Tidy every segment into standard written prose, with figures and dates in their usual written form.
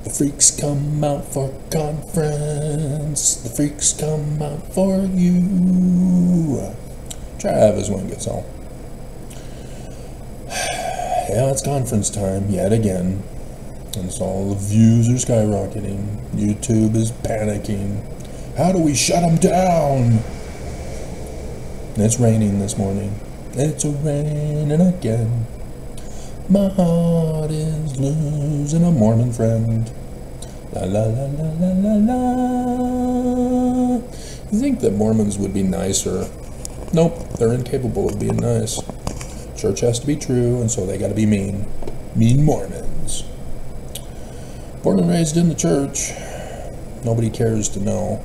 The freaks come out for conference. The freaks come out for you. Travis Wingetzel. Yeah, it's conference time yet again. And so all the views are skyrocketing. YouTube is panicking. How do we shut them down? It's raining this morning. It's raining again. My heart is losing a Mormon friend. La la la la la la la. You think that Mormons would be nicer? Nope, they're incapable of being nice. Church has to be true, and so they gotta be mean. Mean Mormons. Born and raised in the church. Nobody cares to know.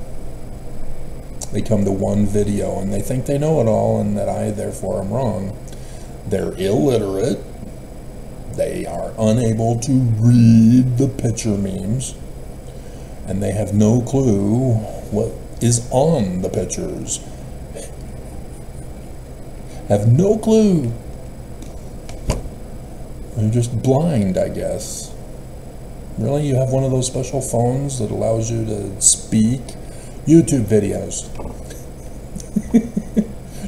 They come to one video and they think they know it all and that I therefore am wrong. They're illiterate. They are unable to read the picture memes. And they have no clue what is on the pictures. Have no clue. They're just blind, I guess. Really? You have one of those special phones that allows you to speak? YouTube videos.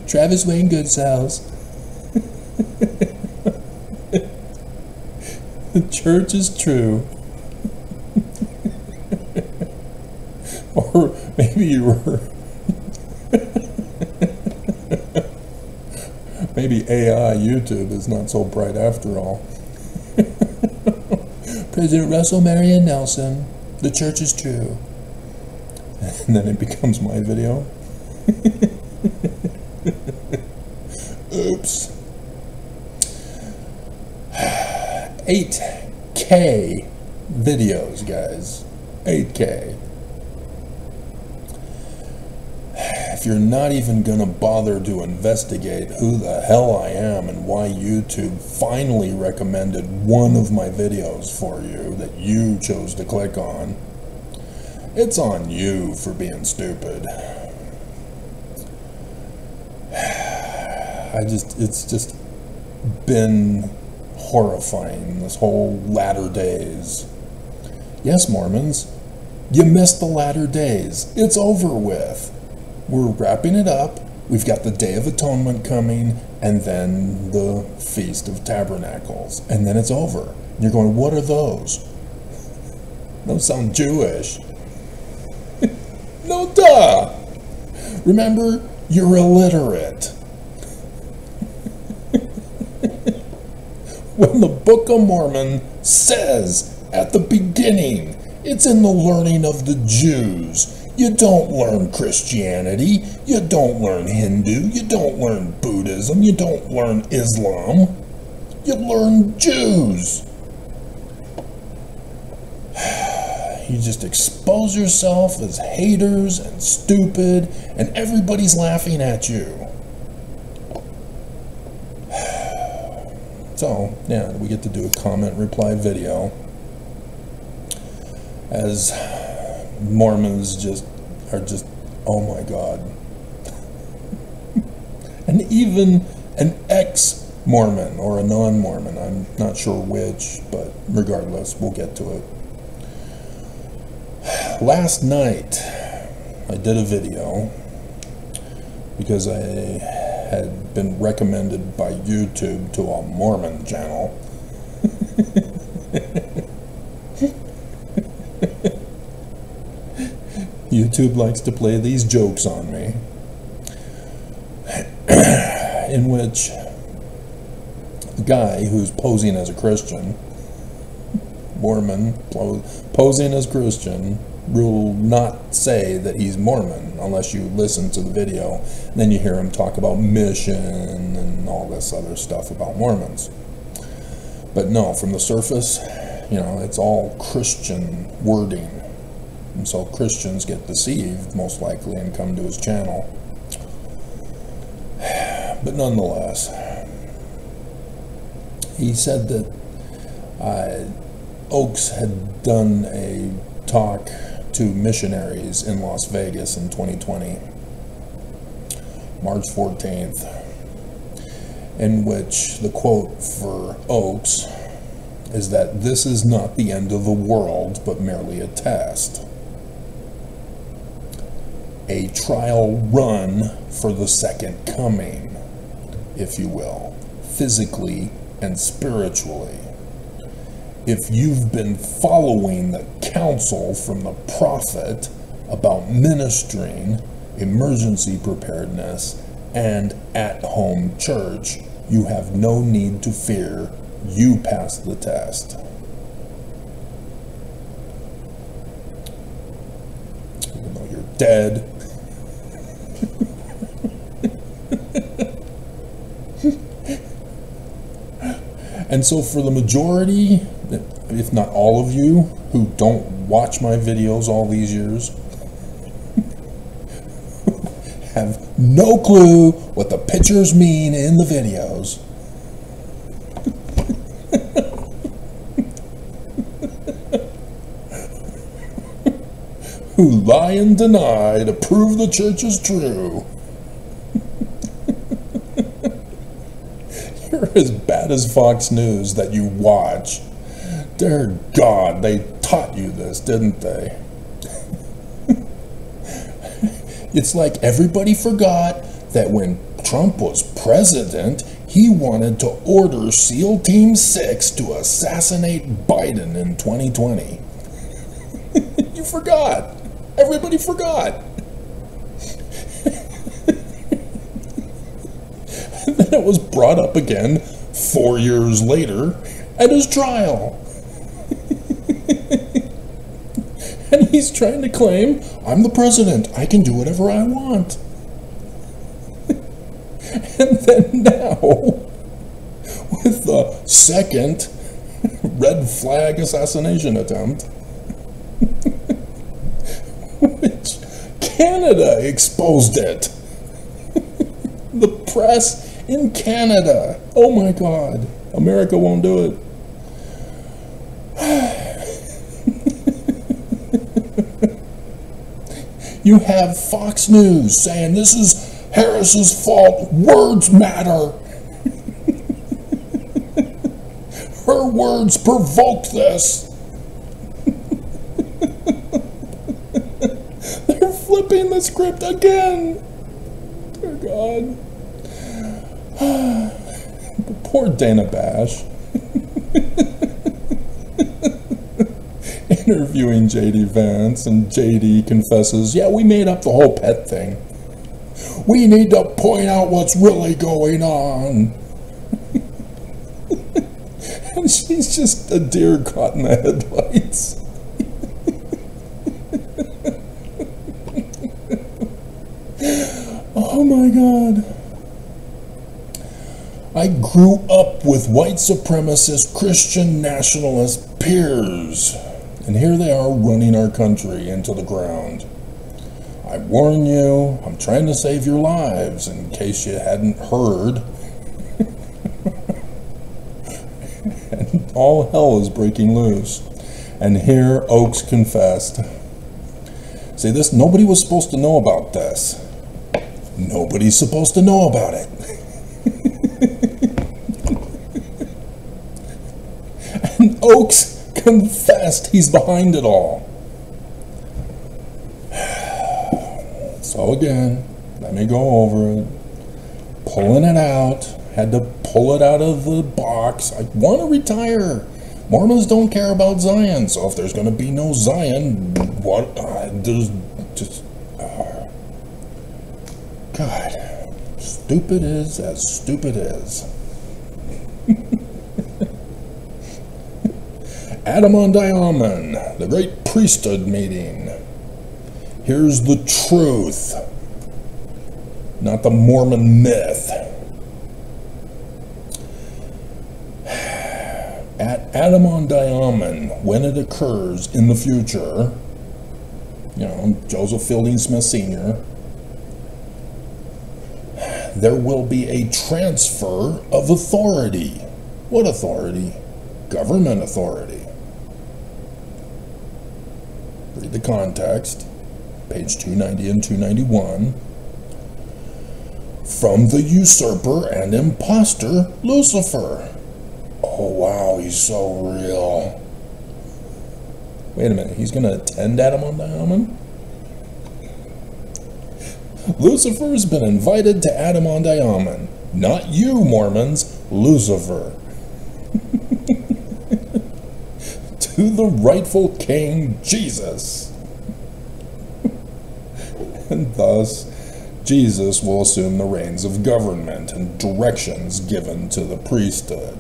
Travis Wayne Goodsells. The church is true. Or maybe you were. Maybe AI YouTube is not so bright after all. President Russell Marion Nelson, the church is true. And then it becomes my video. Oops. 8K videos, guys. 8K. If you're not even gonna bother to investigate who the hell I am and why YouTube finally recommended one of my videos for you that you chose to click on, it's on you for being stupid. It's just been horrifying this whole latter days. Yes, Mormons, you missed the latter days. It's over with. We're wrapping it up. We've got the Day of Atonement coming, and then the Feast of Tabernacles, and then it's over. And you're going, what are those? Those sound Jewish. No, duh! Remember, you're illiterate. When the Book of Mormon says at the beginning, it's in the learning of the Jews. You don't learn Christianity, you don't learn Hindu, you don't learn Buddhism, you don't learn Islam, you learn Jews. You just expose yourself as haters and stupid, and everybody's laughing at you. So, yeah, we get to do a comment reply video as Mormons are just, oh my God. And even an ex-Mormon or a non-Mormon, I'm not sure which, but regardless, we'll get to it. Last night, I did a video because I had been recommended by YouTube to a Mormon channel. YouTube likes to play these jokes on me, in which the guy who's posing as a Christian, Mormon, posing as Christian, will not say that he's Mormon unless you listen to the video. And then you hear him talk about mission and all this other stuff about Mormons. But no, from the surface, you know, it's all Christian wording. And so Christians get deceived, most likely, and come to his channel. But nonetheless, he said that Oaks had done a talk to missionaries in Las Vegas in 2020, March 14th, in which the quote for Oaks is that this is not the end of the world, but merely a test. A trial run for the second coming, if you will, physically and spiritually. If you've been following the counsel from the prophet about ministering, emergency preparedness, and at-home church, you have no need to fear. You passed the test. Even though you're dead. And so for the majority, if not all of you, who don't watch my videos all these years, have no clue what the pictures mean in the videos. Who lie and deny to prove the church is true. You're as bad as Fox News that you watch. Dear God, they taught you this, didn't they? It's like everybody forgot that when Trump was president, he wanted to order SEAL Team 6 to assassinate Biden in 2020. You forgot. Everybody forgot. And then it was brought up again 4 years later at his trial. And he's trying to claim, I'm the president, I can do whatever I want. And then now, with the second red flag assassination attempt, which Canada exposed it. The press in Canada. Oh my God, America won't do it. You have Fox News saying this is Harris's fault. Words matter. Her words provoked this. They're flipping the script again. Dear God. Poor Dana Bash. Interviewing J.D. Vance, and J.D. confesses, yeah, we made up the whole pet thing. We need to point out what's really going on. And she's just a deer caught in the headlights. Oh my God. I grew up with white supremacist Christian nationalist peers. And here they are running our country into the ground. I warn you, I'm trying to save your lives in case you hadn't heard. And all hell is breaking loose. And here Oaks confessed. See, this, nobody was supposed to know about this. Nobody's supposed to know about it. And Oaks confessed he's behind it all. So again, let me go over it. Pulling it out. Had to pull it out of the box. I want to retire. Mormons don't care about Zion, so if there's going to be no Zion, what? There's just... God. Stupid is as stupid is. Adam on Diamond, the great priesthood meeting. Here's the truth, not the Mormon myth. At Adam on Diamond, when it occurs in the future, you know, Joseph Fielding Smith Sr., there will be a transfer of authority. What authority? Government authority. Read the context, page 290 and 291. From the usurper and impostor Lucifer. Oh, wow, he's so real. Wait a minute, he's going to attend Adam-on-Diamond? Lucifer's been invited to Adam-on-Diamond. Not you, Mormons, Lucifer. To the rightful king, Jesus. And thus, Jesus will assume the reins of government and directions given to the priesthood.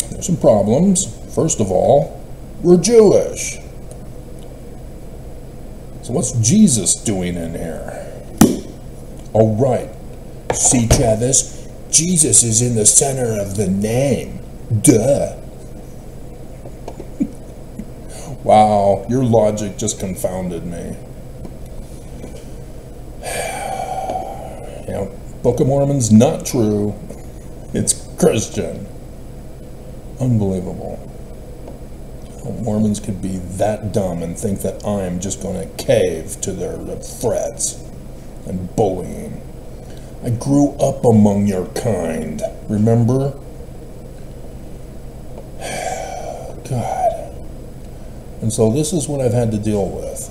There's some problems. First of all, we're Jewish. So what's Jesus doing in here? Oh, right. See, Travis, Jesus is in the center of the name. Duh. Wow, your logic just confounded me. You know, Book of Mormon's not true. It's Christian. Unbelievable. How Mormons could be that dumb and think that I'm just going to cave to their threats and bullying. I grew up among your kind, remember? God. And so this is what I've had to deal with.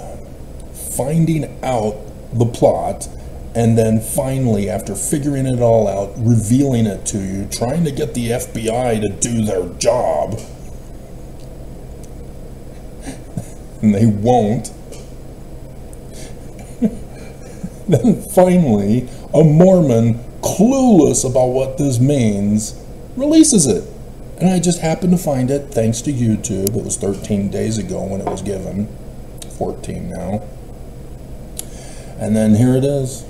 Finding out the plot, and then finally, after figuring it all out, revealing it to you, trying to get the FBI to do their job. And they won't. Then finally, a Mormon, clueless about what this means, releases it. And I just happened to find it thanks to YouTube. It was 13 days ago when it was given. 14 now. And then here it is.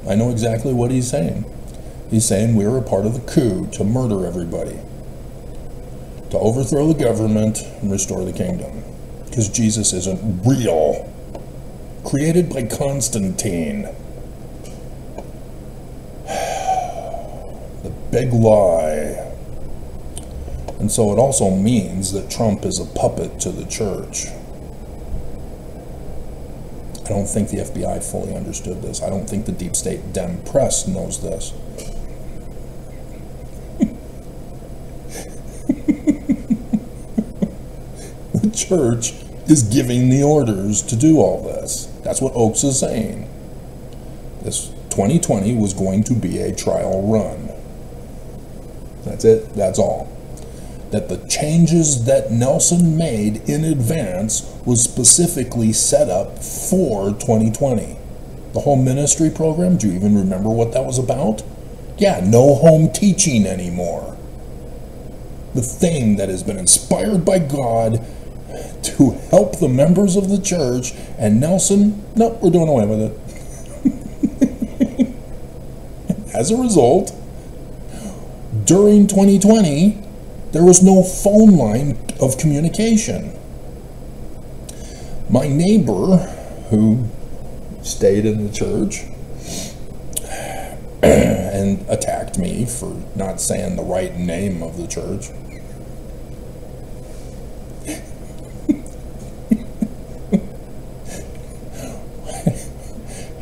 I know exactly what he's saying. He's saying we were a part of the coup to murder everybody, to overthrow the government and restore the kingdom. Because Jesus isn't real. Created by Constantine. The big lie. And so it also means that Trump is a puppet to the church. I don't think the FBI fully understood this. I don't think the deep state Dem press knows this. The church is giving the orders to do all this. That's what Oakes is saying. This 2020 was going to be a trial run. That's it. That's all. That the changes that Nelson made in advance was specifically set up for 2020. The whole ministry program, do you even remember what that was about? Yeah, no home teaching anymore. The thing that has been inspired by God to help the members of the church, and Nelson, nope, we're doing away with it. As a result, during 2020, there was no phone line of communication. My neighbor, who stayed in the church and attacked me for not saying the right name of the church,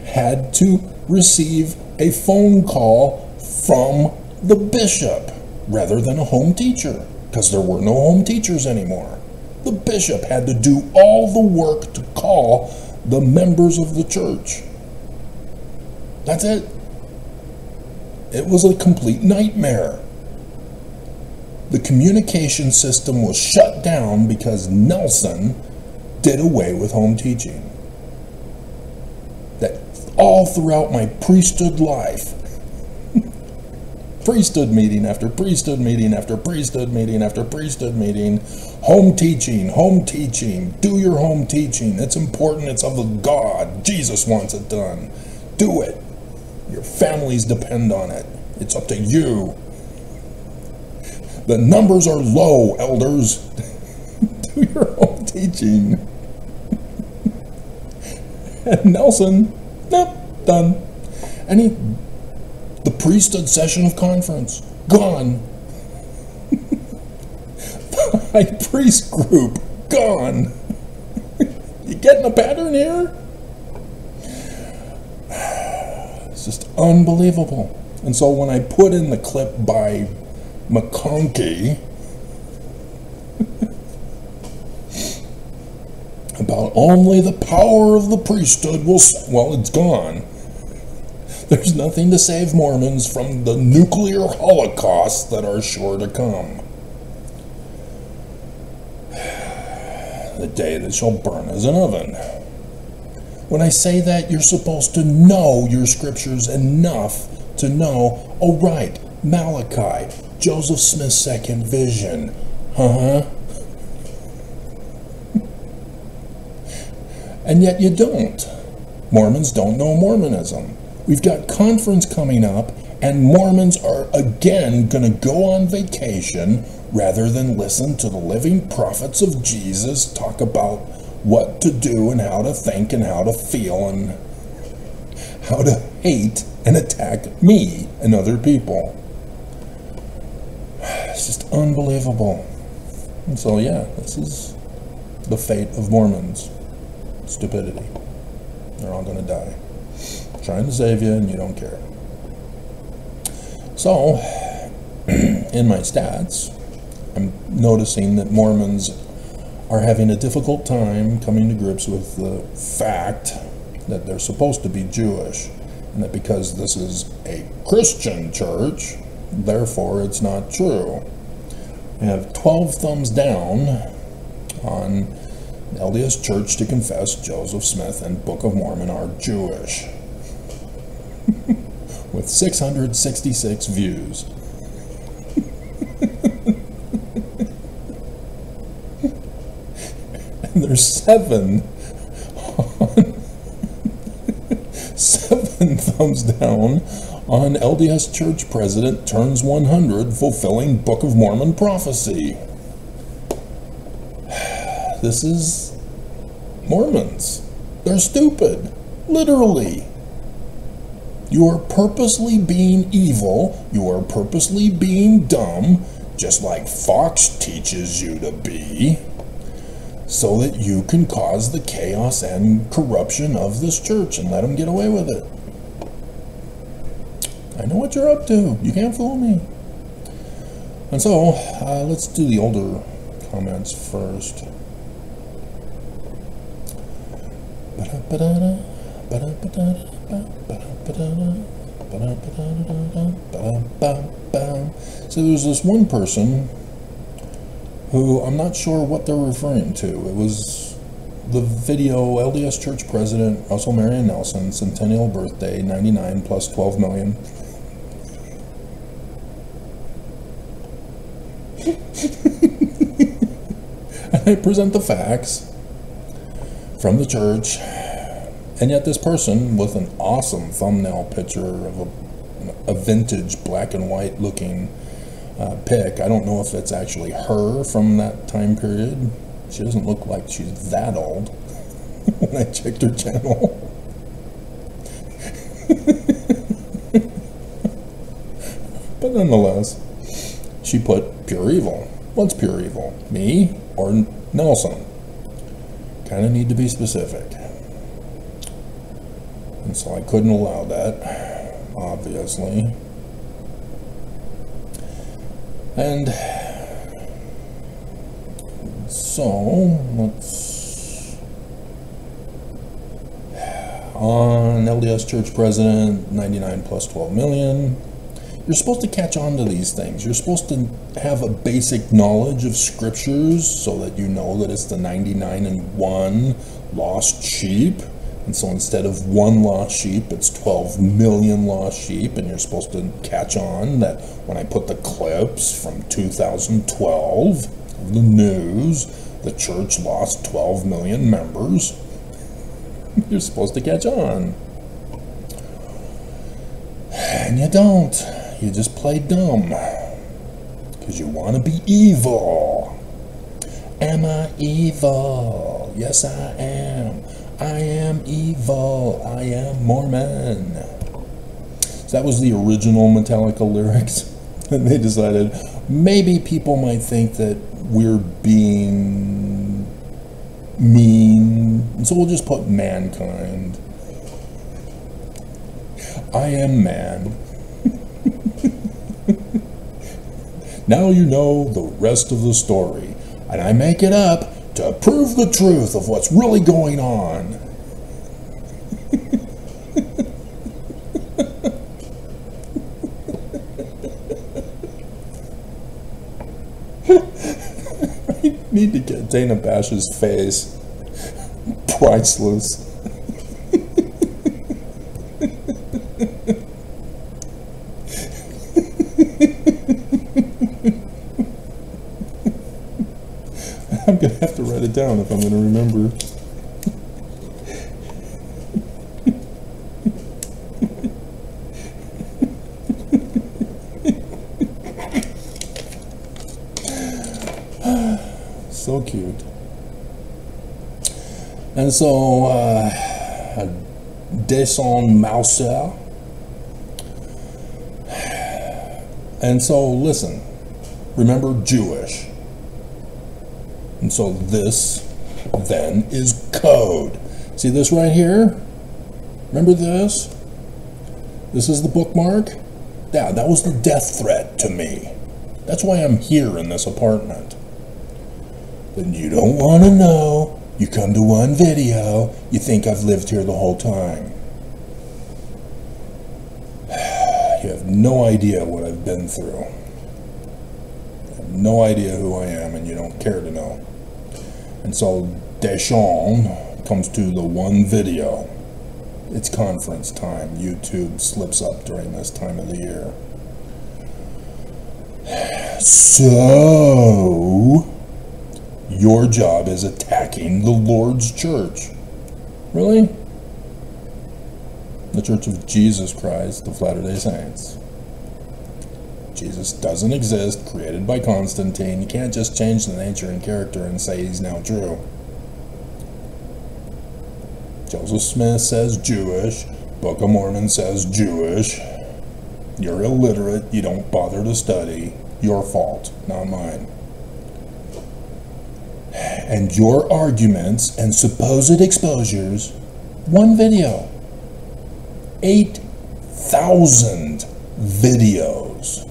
had to receive a phone call from the bishop rather than a home teacher, because there were no home teachers anymore. The bishop had to do all the work to call the members of the church. That's it. It was a complete nightmare. The communication system was shut down because Nelson did away with home teaching. That all throughout my priesthood life, priesthood meeting after priesthood meeting after priesthood meeting after priesthood meeting, home teaching, do your home teaching. It's important, it's of the God. Jesus wants it done. Do it. Your families depend on it. It's up to you. The numbers are low, elders. Do your home teaching. And Nelson, nope, done. And the priesthood session of conference, gone. The high priest group, gone. You getting a pattern here? It's just unbelievable. And so when I put in the clip by McConkie about only the power of the priesthood will, well, it's gone. There's nothing to save Mormons from the nuclear holocausts that are sure to come. The day that shall burn as an oven. When I say that, you're supposed to know your scriptures enough to know, oh right, Malachi, Joseph Smith's second vision. And yet you don't. Mormons don't know Mormonism. We've got conference coming up, and Mormons are again going to go on vacation rather than listen to the living prophets of Jesus talk about what to do and how to think and how to feel and how to hate and attack me and other people. It's just unbelievable. And so yeah, this is the fate of Mormons. Stupidity. They're all going to die. Trying to save you and you don't care. So, in my stats, I'm noticing that Mormons are having a difficult time coming to grips with the fact that they're supposed to be Jewish, and that because this is a Christian church, therefore it's not true. I have 12 thumbs down on LDS Church to confess Joseph Smith and Book of Mormon are Jewish, with 666 views. And there's 7 thumbs down on LDS Church President turns 100 fulfilling Book of Mormon prophecy. This is Mormons. They're stupid. Literally. You are purposely being evil. You are purposely being dumb, just like Fox teaches you to be, so that you can cause the chaos and corruption of this church and let them get away with it. I know what you're up to. You can't fool me. And so, let's do the older comments first. So there's this one person who I'm not sure what they're referring to. It was the video LDS Church President Russell Marion Nelson, centennial birthday, 99 plus 12 million. And I present the facts from the church, and yet this person with an awesome thumbnail picture of a vintage black and white looking pic. I don't know if it's actually her from that time period. She doesn't look like she's that old when I checked her channel. But nonetheless, she put pure evil. What's pure evil? Me or Nelson? Kind of need to be specific. And so I couldn't allow that, obviously. And so, let's, on LDS Church President, 99 plus 12 million, you're supposed to catch on to these things. You're supposed to have a basic knowledge of scriptures so that you know that it's the 99 and 1 lost sheep. And so instead of 1 lost sheep, it's 12 million lost sheep. And you're supposed to catch on that when I put the clips from 2012 of the news, the church lost 12 million members. You're supposed to catch on. And you don't. You just play dumb. Because you want to be evil. Am I evil? Yes, I am. I am evil. I am Mormon. So that was the original Metallica lyrics. And they decided maybe people might think that we're being mean. And so we'll just put mankind. I am man. Now you know the rest of the story, and I make it up to prove the truth of what's really going on. I need to get Dana Bash's face. Priceless. I'm gonna have to write it down if I'm gonna remember. So cute. And so, Descend Mouser. And so, listen, remember Jewish. And so this, then, is code. See this right here? Remember this? This is the bookmark? Yeah, that was the death threat to me. That's why I'm here in this apartment. Then you don't want to know. You come to one video, you think I've lived here the whole time. You have no idea what I've been through. You have no idea who I am, and you don't care to know. And so Deschamps comes to the one video. It's conference time. YouTube slips up during this time of the year. So, your job is attacking the Lord's church. Really? The Church of Jesus Christ of Latter-day Saints. Jesus doesn't exist, created by Constantine. You can't just change the nature and character and say he's now true. Joseph Smith says Jewish. Book of Mormon says Jewish. You're illiterate. You don't bother to study. Your fault, not mine. And your arguments and supposed exposures, one video. 8,000 videos.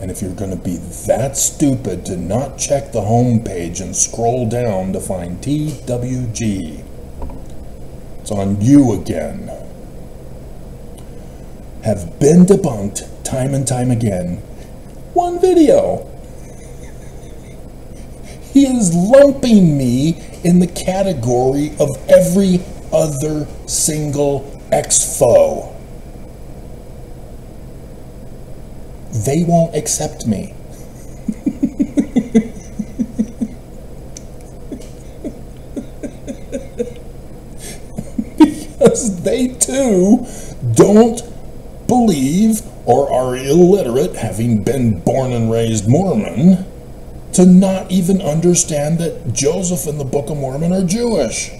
And if you're going to be that stupid to not check the home page and scroll down to find TWG, it's on you again. Have been debunked time and time again. One video. He is lumping me in the category of every other single expo. They won't accept me. Because they too don't believe or are illiterate, having been born and raised Mormon, to not even understand that Joseph and the Book of Mormon are Jewish.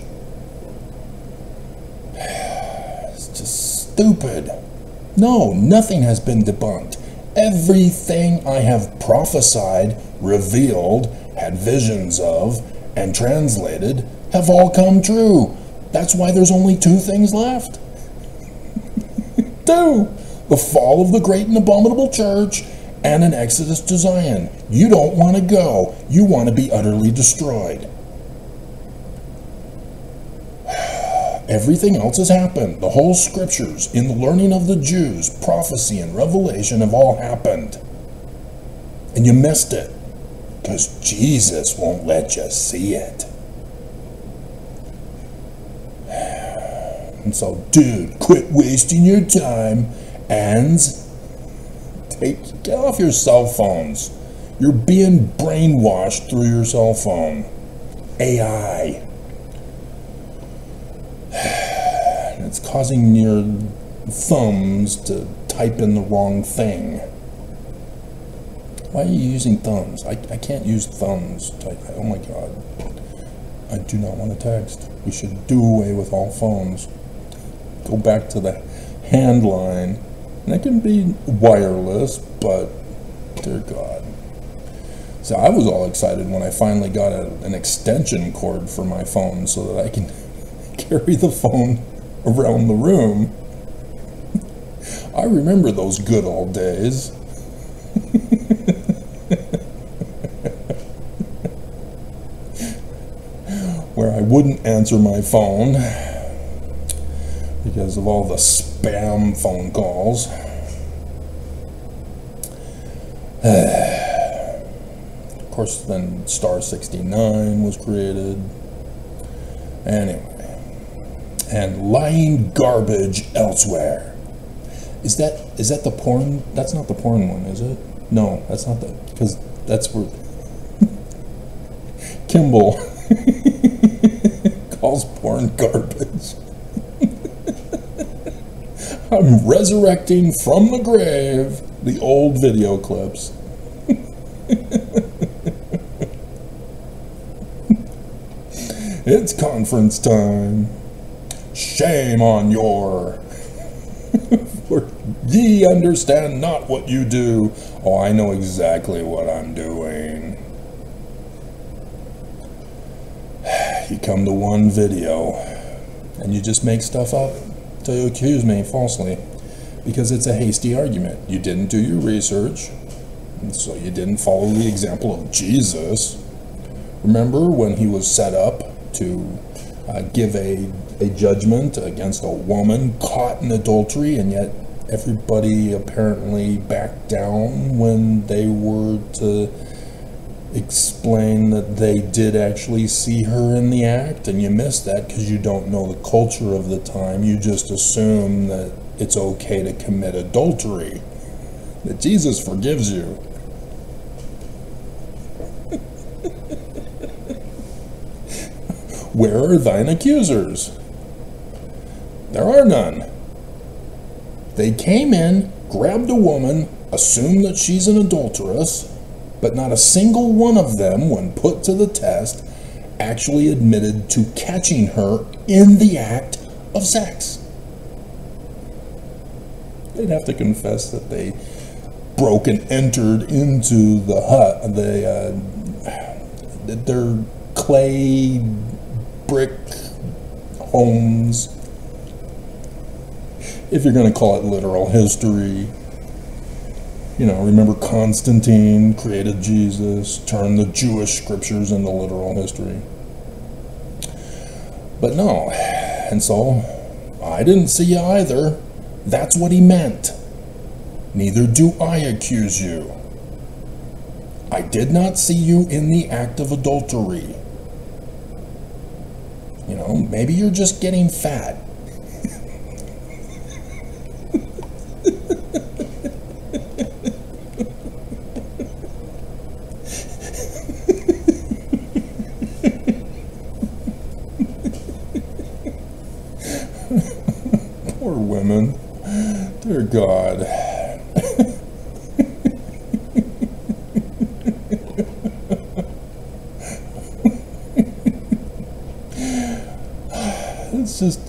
It's just stupid. No, nothing has been debunked. Everything I have prophesied, revealed, had visions of, and translated have all come true. That's why there's only two things left. Two. The fall of the great and abominable church and an exodus to Zion. You don't want to go. You want to be utterly destroyed. Everything else has happened. The whole scriptures, in the learning of the Jews, prophecy and revelation have all happened. And you missed it. Because Jesus won't let you see it. And so, dude, quit wasting your time and get off your cell phones. You're being brainwashed through your cell phone. AI. And it's causing your thumbs to type in the wrong thing. Why are you using thumbs? I can't use thumbs. Oh my God. I do not want to text. We should do away with all phones. Go back to the hand line. And it can be wireless, but dear God. So I was all excited when I finally got an extension cord for my phone so that I can carry the phone around the room. I remember those good old days. wouldn't answer my phone because of all the spam phone calls. Of course, then Star 69 was created. Anyway, and lying garbage elsewhere. Is that the porn? That's not the porn one, is it? No, that's not the, because that's where Kimball calls porn garbage. I'm resurrecting from the grave the old video clips. It's conference time. Shame on your... For ye understand not what you do. Oh, I know exactly what I'm doing. You come to one video and you just make stuff up to accuse me falsely because it's a hasty argument. You didn't do your research, and so you didn't follow the example of Jesus. Remember when he was set up to give a judgment against a woman caught in adultery, and yet everybody apparently backed down when they were to explain that they did actually see her in the act? And you missed that because you don't know the culture of the time. You just assume that it's okay to commit adultery, that Jesus forgives you. Where are thine accusers? There are none. They came in, grabbed a woman, assumed that she's an adulteress, but not a single one of them, when put to the test, actually admitted to catching her in the act of sex. They'd have to confess that they broke and entered into the hut, their clay brick homes, if you're going to call it literal history. You know, remember Constantine created Jesus, turned the Jewish scriptures into literal history. But no, and so I didn't see you either. That's what he meant. Neither do I accuse you. I did not see you in the act of adultery. You know, maybe you're just getting fat. Poor women. Dear God. It's just,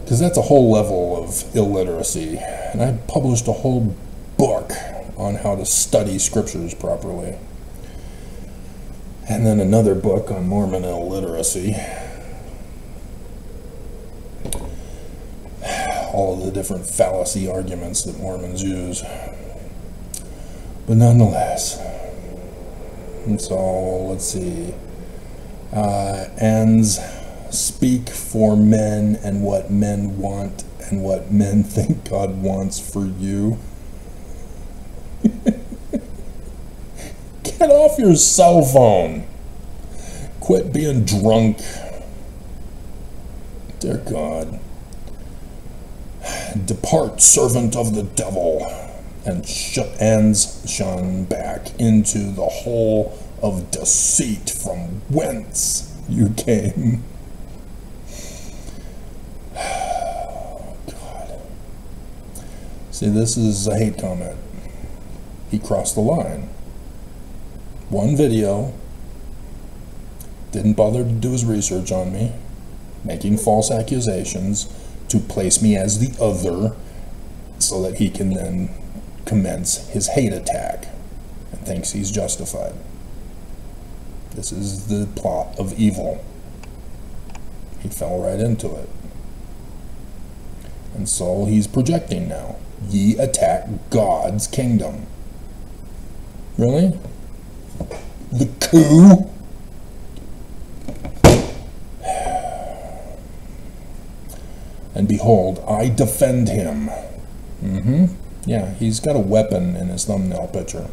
because that's a whole level of illiteracy. And I published a whole book on how to study scriptures properly. And then another book on Mormon illiteracy. All of the different fallacy arguments that Mormons use. But nonetheless. And so, let's see. Ends speak for men and what men want and what men think God wants for you. Get off your cell phone. Quit being drunk. Dear God. Depart, servant of the devil, and shun back into the hole of deceit from whence you came. God. See, this is a hate comment. He crossed the line. One video, didn't bother to do his research on me, making false accusations to place me as the other so that he can then commence his hate attack and thinks he's justified. This is the plot of evil. He fell right into it. And so he's projecting now. Ye attack God's kingdom. Really? The Cuckoo! And behold, I defend him. Yeah, he's got a weapon in his thumbnail picture.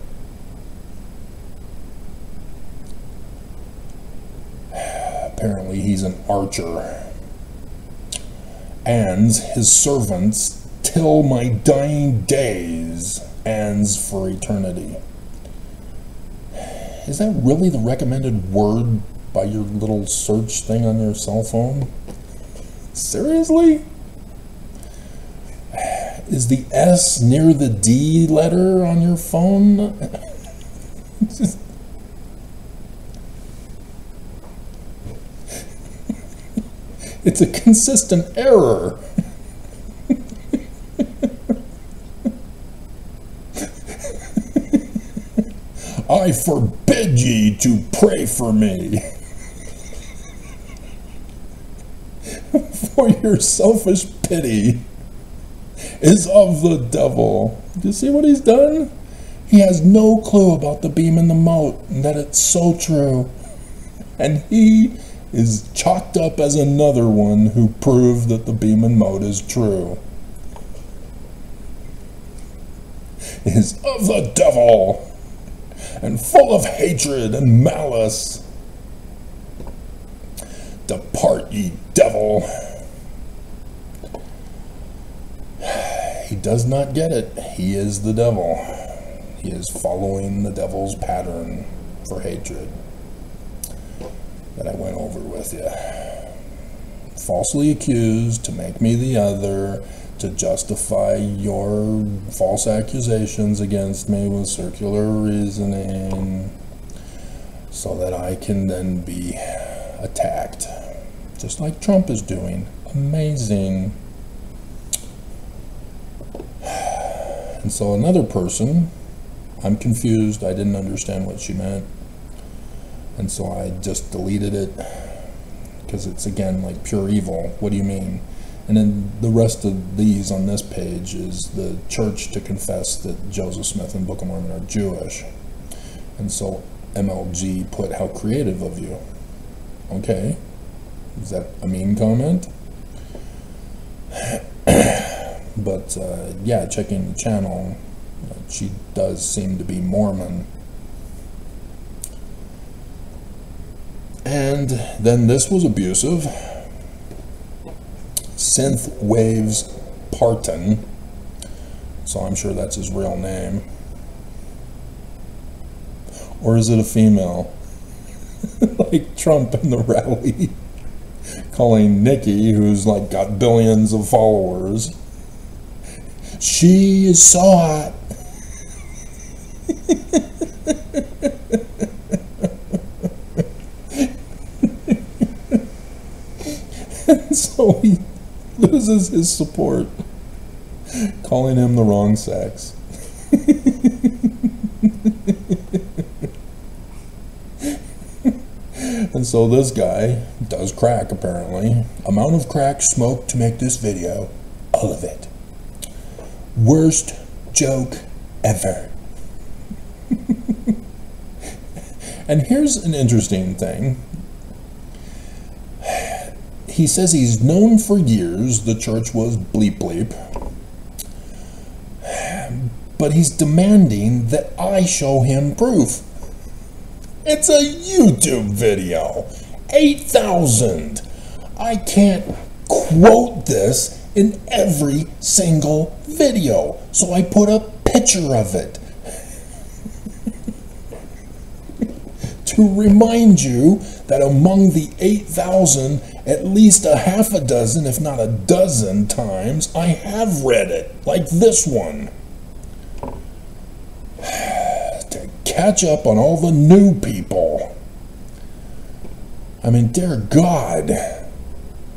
Apparently he's an archer. And his servants till my dying days, ands for eternity. Is that really the recommended word by your little search thing on your cell phone? Seriously? Is the S near the D letter on your phone? It's a consistent error. I forbid ye to pray for me. For your selfish pity is of the devil. Do you see what he's done? He has no clue about the beam in the moat and that it's so true. And he is chalked up as another one who proved that the beam and moat is true. Is of the devil and full of hatred and malice. Depart, ye devil. He does not get it. He is the devil. He is following the devil's pattern for hatred that I went over with you. Falsely accused to make me the other, to justify your false accusations against me with circular reasoning, so that I can then be attacked, just like Trump is doing. Amazing. And so another person, I'm confused, I didn't understand what she meant, and so I just deleted it, because it's again like pure evil. What do you mean? And then the rest of these on this page is the church to confess that Joseph Smith and Book of Mormon are Jewish. And so MLG put, how creative of you. Okay, is that a mean comment? But yeah, checking the channel, she does seem to be Mormon. And then this was abusive. Synth Waves Parton, so I'm sure that's his real name. Or is it a female? Like Trump in the rally, calling Nikki, who's like got billions of followers, she is so hot. And so he loses his support, calling him the wrong sex. And so this guy does crack, apparently. Amount of crack smoked to make this video, all of it. Worst joke ever. And here's an interesting thing. He says he's known for years the church was bleep bleep, but he's demanding that I show him proof. It's a YouTube video. 8,000. I can't quote this in every single video, so I put a picture of it to remind you that among the 8,000, at least a half a dozen, if not a dozen times, I have read it, like this one. To catch up on all the new people. I mean, dear God,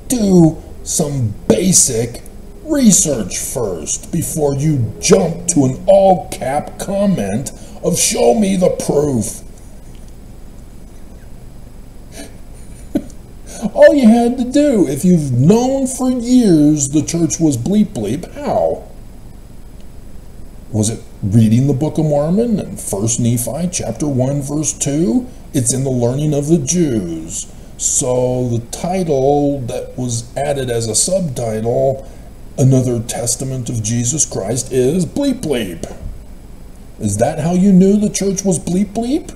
do some basic research first before you jump to an all-cap comment of "show me the proof." All you had to do, if you've known for years the church was bleep bleep, how? Was it reading the Book of Mormon and 1 Nephi chapter 1 verse 2? It's in the learning of the Jews. So the title that was added as a subtitle, Another Testament of Jesus Christ, is Bleep Bleep. Is that how you knew the church was Bleep Bleep?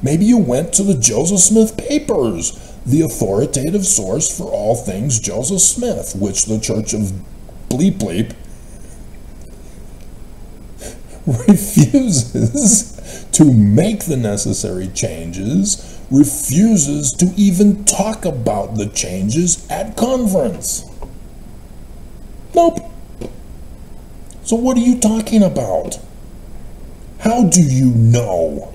Maybe you went to the Joseph Smith Papers, the authoritative source for all things Joseph Smith, which the Church of Bleep Bleep refuses to make the necessary changes, refuses to even talk about the changes at conference. Nope. So what are you talking about? How do you know?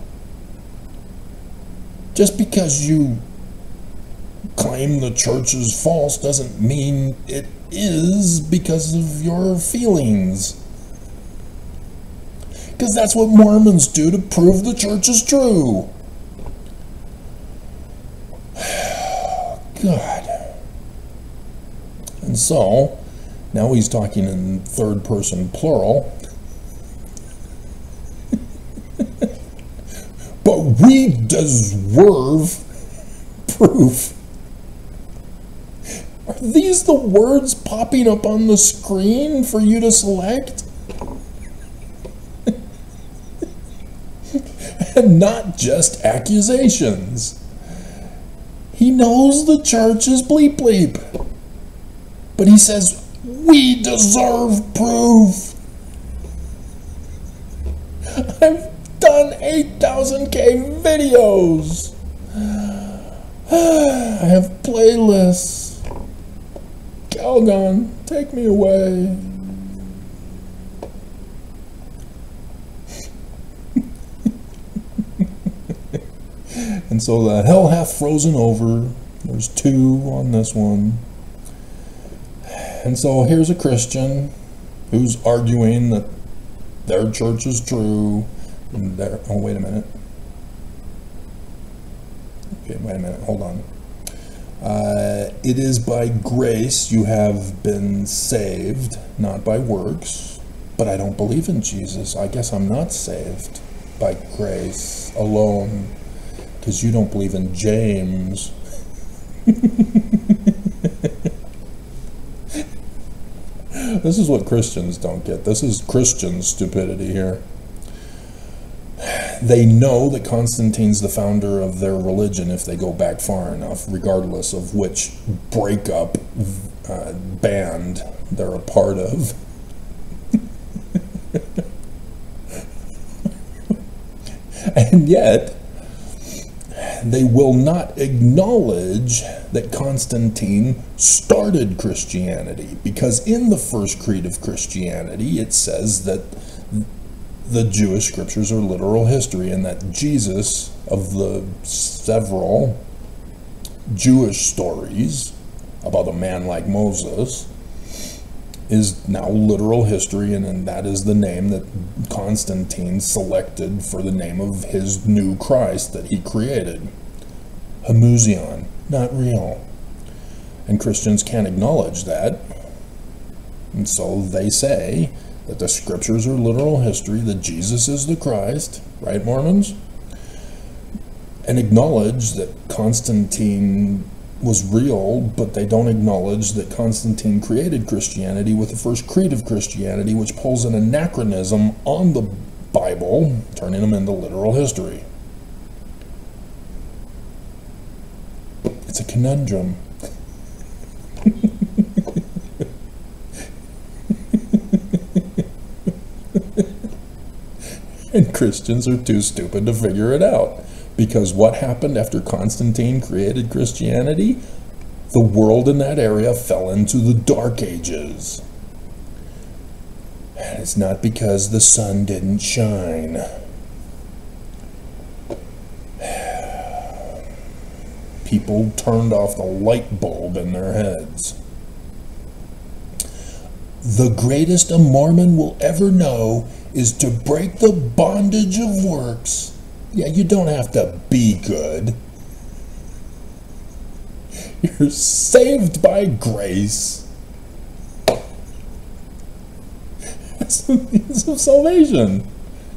Just because you claim the church is false doesn't mean it is because of your feelings. Because that's what Mormons do to prove the church is true. God. And so, now he's talking in third person plural. But we deserve proof. Are these the words popping up on the screen for you to select? And not just accusations. He knows the church is Bleep Bleep. But he says, we deserve proof. I've done 8,000K videos. I have playlists. Calgon, take me away. And so the hell hath frozen over. There's 2 on this one. And so here's a Christian who's arguing that their church is true. And oh, wait a minute. Okay, wait a minute. Hold on. It is by grace you have been saved, not by works. But I don't believe in Jesus. I guess I'm not saved by grace alone. Because you don't believe in James. This is what Christians don't get. This is Christian stupidity here. They know that Constantine's the founder of their religion if they go back far enough, regardless of which breakup band they're a part of. And yet, they will not acknowledge that Constantine started Christianity, because in the first creed of Christianity it says that the Jewish scriptures are literal history, and that Jesus, of the several Jewish stories about a man like Moses, is now literal history, and that is the name that Constantine selected for the name of his new Christ that he created. Hamuzion, not real. And Christians can't acknowledge that. And so they say that the scriptures are literal history, that Jesus is the Christ, right, Mormons? And acknowledge that Constantine was real, but they don't acknowledge that Constantine created Christianity with the first creed of Christianity, which pulls an anachronism on the Bible, turning them into literal history. It's a conundrum. And Christians are too stupid to figure it out. Because what happened after Constantine created Christianity? The world in that area fell into the Dark Ages. And it's not because the sun didn't shine. People turned off the light bulb in their heads. The greatest a Mormon will ever know is to break the bondage of works. Yeah, you don't have to be good. You're saved by grace. means of salvation.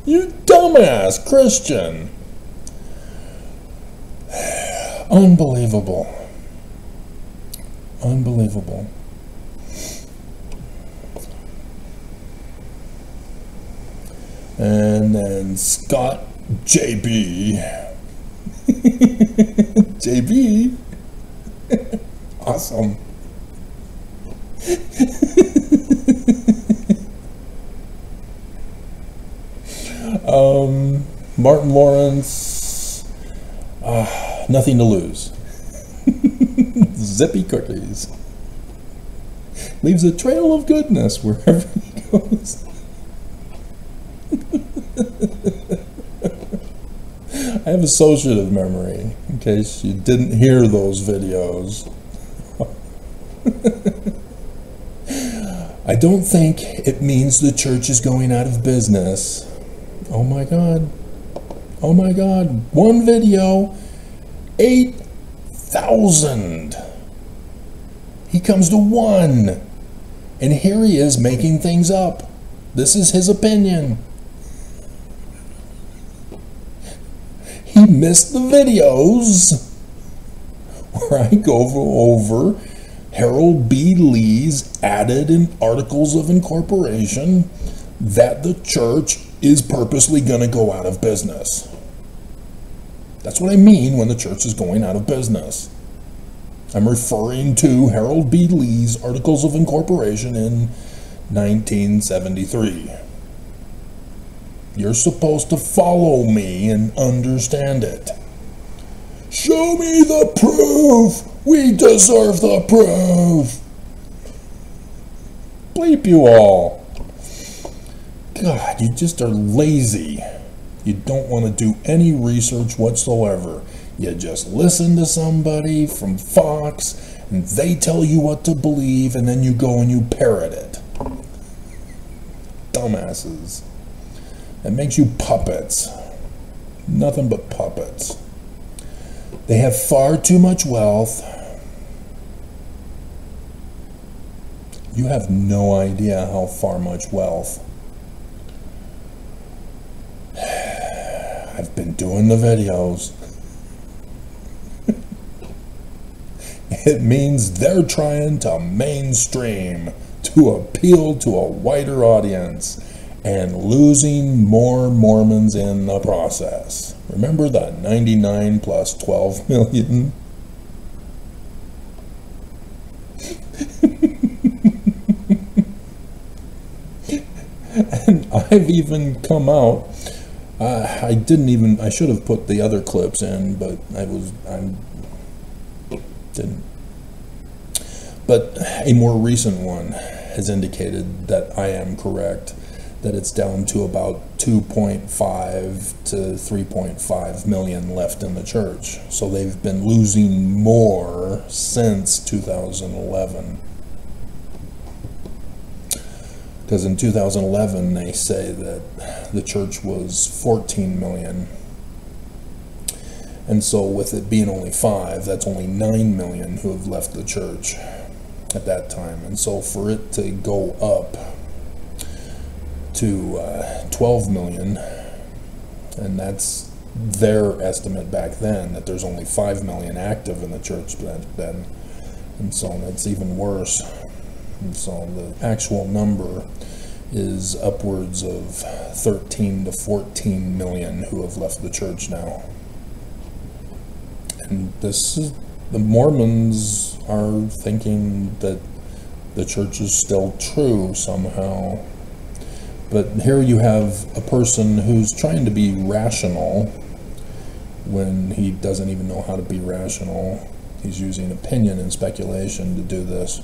You dumbass Christian. Unbelievable. Unbelievable. And then Scott JB. JB. Awesome. Martin Lawrence. Nothing to lose. Zippy cookies. Leaves a trail of goodness wherever he goes. I have associative memory, in case you didn't hear those videos. I don't think it means the church is going out of business. Oh my God. Oh my God. One video, 8,000. He comes to one. And here he is making things up. This is his opinion. He missed the videos where I go over Harold B. Lee's added in Articles of Incorporation that the church is purposely going to go out of business. That's what I mean when the church is going out of business. I'm referring to Harold B. Lee's Articles of Incorporation in 1973. You're supposed to follow me and understand it. Show me the proof! We deserve the proof! Bleep you all. God, you just are lazy. You don't want to do any research whatsoever. You just listen to somebody from Fox and they tell you what to believe and then you go and you parrot it. Dumbasses. It makes you puppets. Nothing but puppets. They have far too much wealth. You have no idea how far much wealth. I've been doing the videos. It means they're trying to mainstream, to appeal to a wider audience, and losing more Mormons in the process. Remember the 99 plus 12 million? And I've even come out, I should have put the other clips in, but I didn't. But a more recent one has indicated that I am correct, that it's down to about 2.5 to 3.5 million left in the church. So they've been losing more since 2011. Because in 2011 they say that the church was 14 million. And so with it being only 5, that's only 9 million who have left the church at that time. And so for it to go up to 12 million, and that's their estimate back then, that there's only 5 million active in the church back then. And so that's even worse. And so the actual number is upwards of 13 to 14 million who have left the church now. And this is, the Mormons are thinking that the church is still true somehow. But here you have a person who's trying to be rational when he doesn't even know how to be rational. He's using opinion and speculation to do this.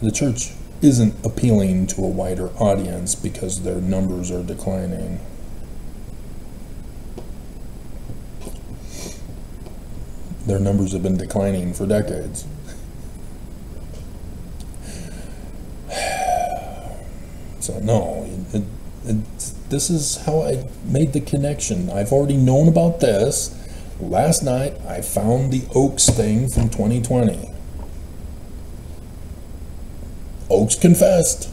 The church isn't appealing to a wider audience because their numbers are declining. Their numbers have been declining for decades. So no, this is how I made the connection. I've already known about this. Last night I found the Oaks thing from 2020. Oaks confessed.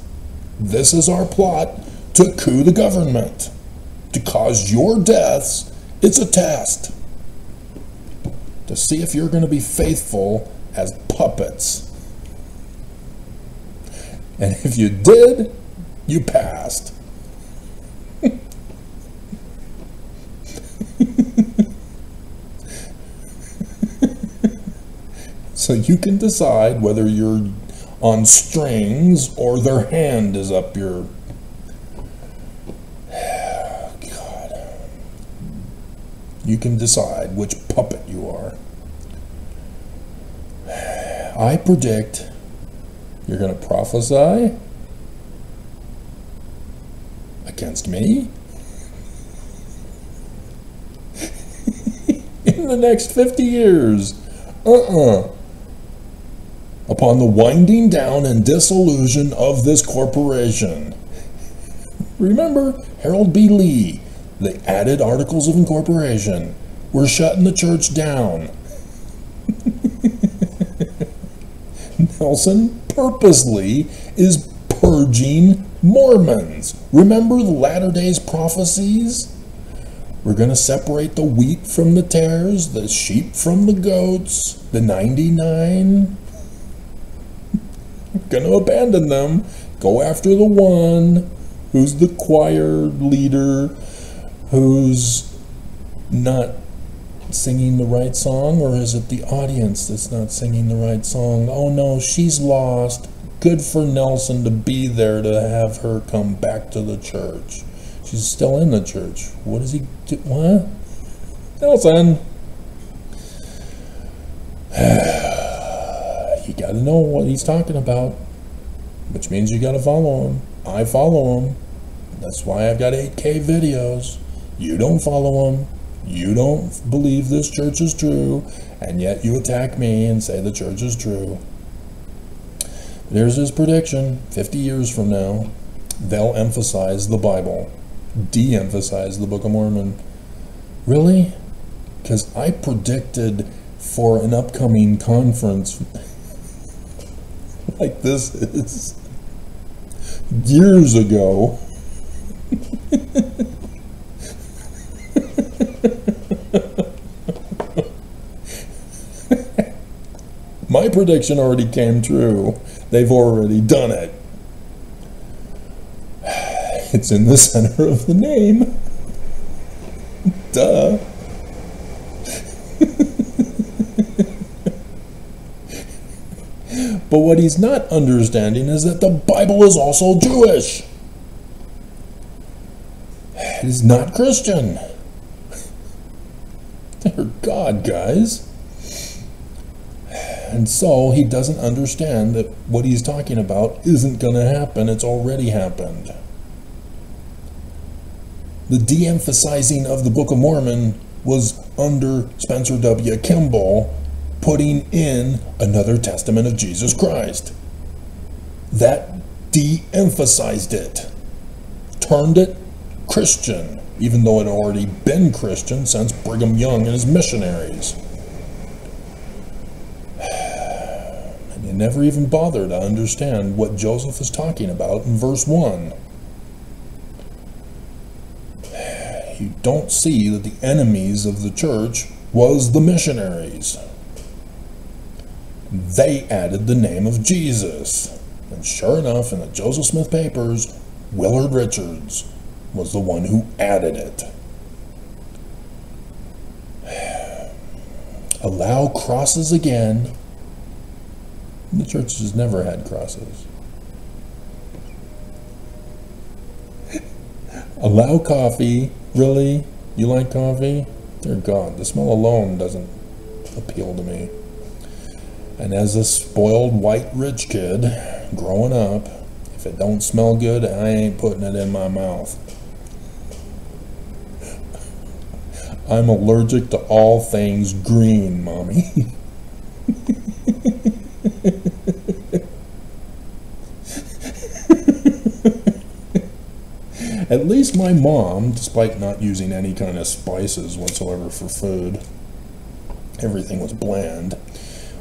This is our plot to coup the government, to cause your deaths. It's a test to see if you're going to be faithful as puppets. And if you did, you passed. So you can decide whether you're on strings or their hand is up your... God. You can decide which puppet you are. I predict you're going to prophesy against me in the next 50 years. Upon the winding down and dissolution of this corporation. Remember Harold B. Lee, the added Articles of Incorporation. We're shutting the church down. Nelson purposely is purging Mormons. Remember the Latter Days prophecies? We're going to separate the wheat from the tares, the sheep from the goats, the 99. We're going to abandon them. Go after the one who's the choir leader, who's not singing the right song, or is it the audience that's not singing the right song? Oh no, she's lost. Good for Nelson to be there to have her come back to the church. She's still in the church. What does he do? What? Nelson! You gotta know what he's talking about, which means you gotta follow him. I follow him. That's why I've got 8K videos. You don't follow him. You don't believe this church is true, and yet you attack me and say the church is true. There's his prediction. 50 years from now, they'll emphasize the Bible, de-emphasize the Book of Mormon. Really? Because I predicted for an upcoming conference like this is years ago. My prediction already came true. They've already done it. It's in the center of the name. Duh. But what he's not understanding is that the Bible is also Jewish. It is not Christian. Dear God, guys. And so he doesn't understand that what he's talking about isn't going to happen. It's already happened. The de-emphasizing of the Book of Mormon was under Spencer W. Kimball putting in another testament of Jesus Christ. That de-emphasized it, turned it Christian, even though it had already been Christian since Brigham Young and his missionaries. And you never even bother to understand what Joseph is talking about in verse 1. You don't see that the enemies of the church was the missionaries. They added the name of Jesus. And sure enough, in the Joseph Smith papers, Willard Richards was the one who added it. Allow crosses again. The church has never had crosses. Allow coffee. Really? You like coffee? Dear God, the smell alone doesn't appeal to me. And as a spoiled white rich kid growing up, if it don't smell good, I ain't putting it in my mouth. I'm allergic to all things green, Mommy. At least my mom, despite not using any kind of spices whatsoever for food, everything was bland.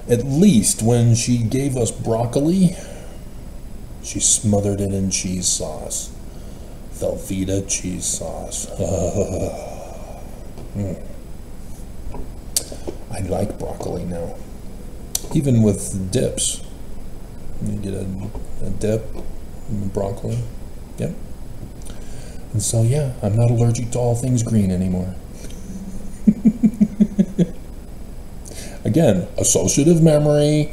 At least when she gave us broccoli, She smothered it in cheese sauce. Velveeta cheese sauce. I like broccoli now. Even with dips. You get a dip, broccoli. Yep. And so, yeah, I'm not allergic to all things green anymore. Again, associative memory,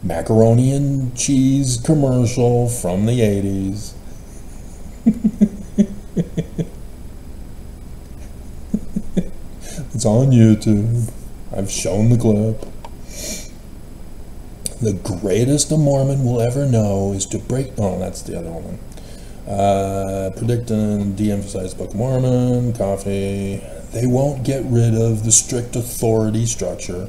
macaroni and cheese commercial from the 80s. It's on YouTube. I've shown the clip. The greatest a Mormon will ever know is to break... Oh, that's the other one. Predict and de-emphasize the Book of Mormon, coffee. They won't get rid of the strict authority structure.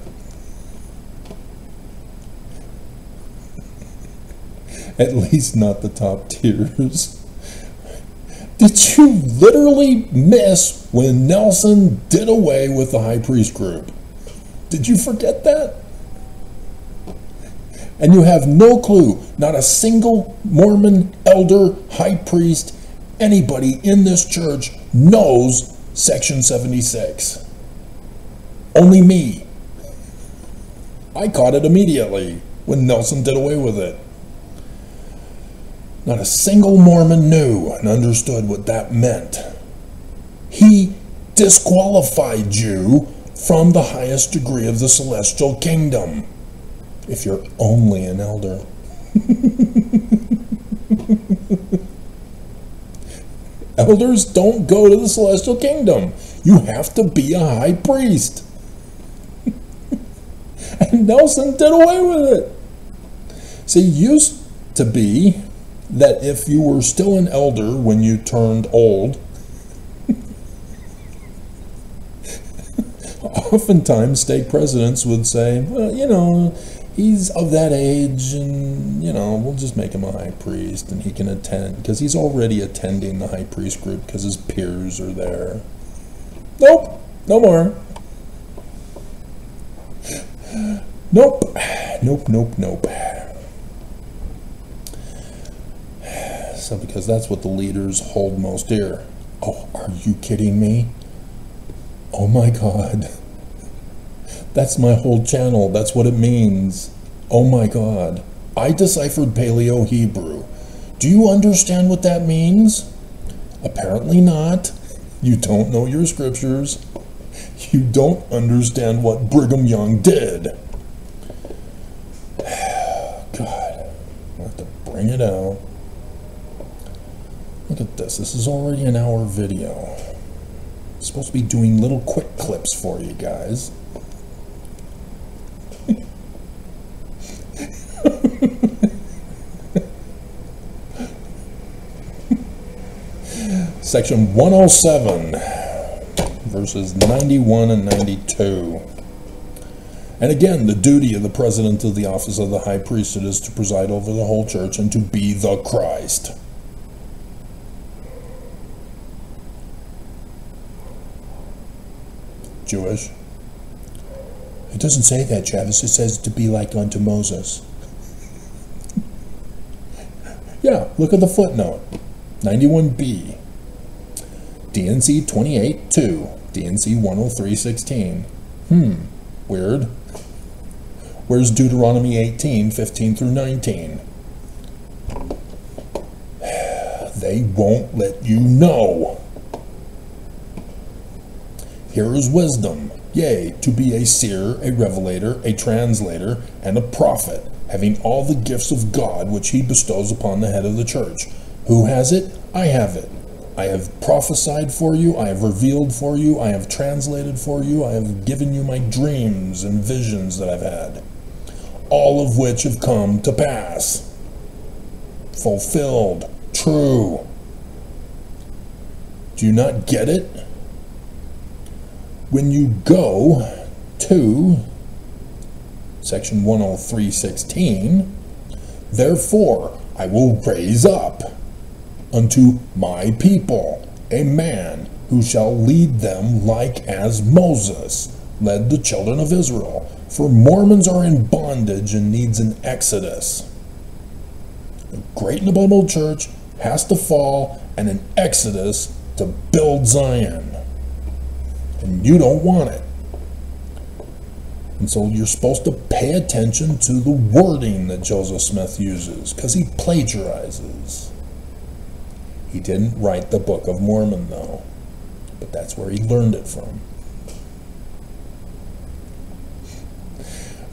At least not the top tiers. Did you literally miss when Nelson did away with the high priest group? Did you forget that? And you have no clue, not a single Mormon elder, high priest, anybody in this church knows Section 76. Only me. I caught it immediately when Nelson did away with it. Not a single Mormon knew and understood what that meant. He disqualified you from the highest degree of the celestial kingdom. If you're only an elder. Elders don't go to the celestial kingdom. You have to be a high priest. And Nelson did away with it. See, it used to be that if you were still an elder when you turned old, oftentimes stake presidents would say, well, you know, he's of that age and, you know, we'll just make him a high priest and he can attend, because he's already attending the high priest group because his peers are there. Nope, no more. Nope, nope, nope, nope. So because that's what the leaders hold most dear. Oh, are you kidding me? Oh my God. That's my whole channel. That's what it means. Oh my God. I deciphered Paleo-Hebrew. Do you understand what that means? Apparently not. You don't know your scriptures. You don't understand what Brigham Young did. God. I'll have to bring it out. Look at this. This is already an hour video. I'm supposed to be doing little quick clips for you guys. Section 107, verses 91 and 92. And again, the duty of the president of the office of the high priesthood is to preside over the whole church and to be the Christ. Jewish. It doesn't say that, Travis. It says to be like unto Moses. Yeah, look at the footnote. 91b. DNC 28.2. DNC 103.16. Weird. Where's Deuteronomy 18:15 through 19? They won't let you know. Here is wisdom, yea, to be a seer, a revelator, a translator, and a prophet, having all the gifts of God which he bestows upon the head of the church. Who has it? I have it. I have prophesied for you, I have revealed for you, I have translated for you, I have given you my dreams and visions that I've had, all of which have come to pass, fulfilled, true. Do you not get it? When you go to section 103.16, therefore I will raise up unto my people a man who shall lead them like as Moses led the children of Israel. For Mormons are in bondage and needs an exodus. The great and abominable church has to fall and an exodus to build Zion. And you don't want it. And so you're supposed to pay attention to the wording that Joseph Smith uses, because he plagiarizes. He didn't write the Book of Mormon, though, but that's where he learned it from.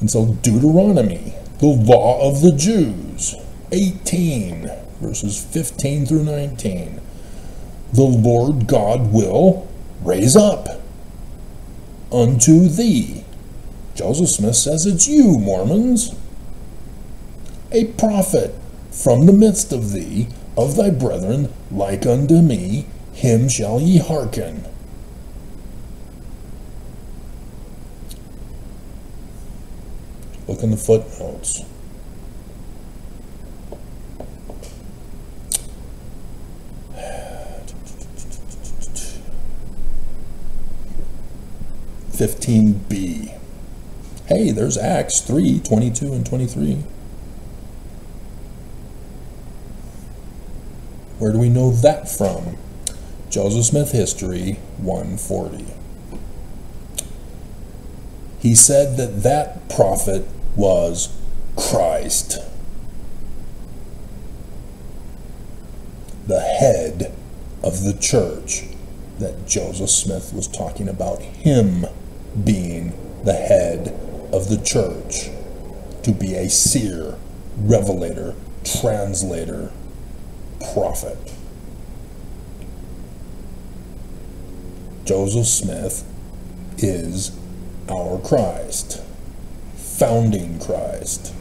And so Deuteronomy, the law of the Jews, 18, verses 15 through 19. The Lord God will raise up unto thee. Joseph Smith says it's you, Mormons. A prophet from the midst of thee, of thy brethren, like unto me, him shall ye hearken. Look in the footnotes. (15b). Hey, there's Acts 3, 22 and 23. Where do we know that from? Joseph Smith History 140. He said that that prophet was Christ, the head of the church, that Joseph Smith was talking about him being the head of the church, to be a seer, revelator, translator, prophet. Joseph Smith is our Christ, founding Christ.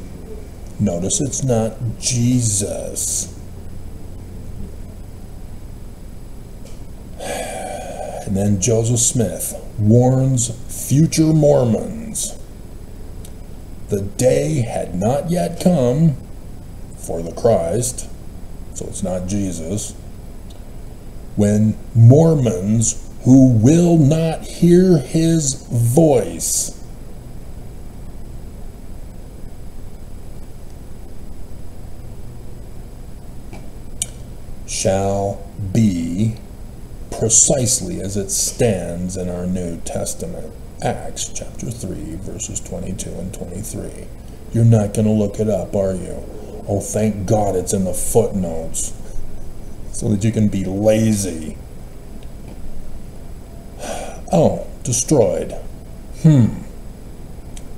Notice it's not Jesus. And then Joseph Smith warns future Mormons. The day had not yet come for the Christ, so it's not Jesus, when Mormons who will not hear his voice shall be precisely as it stands in our New Testament. Acts chapter 3, verses 22 and 23. You're not going to look it up, are you? Oh, thank God it's in the footnotes, so that you can be lazy. Oh, destroyed.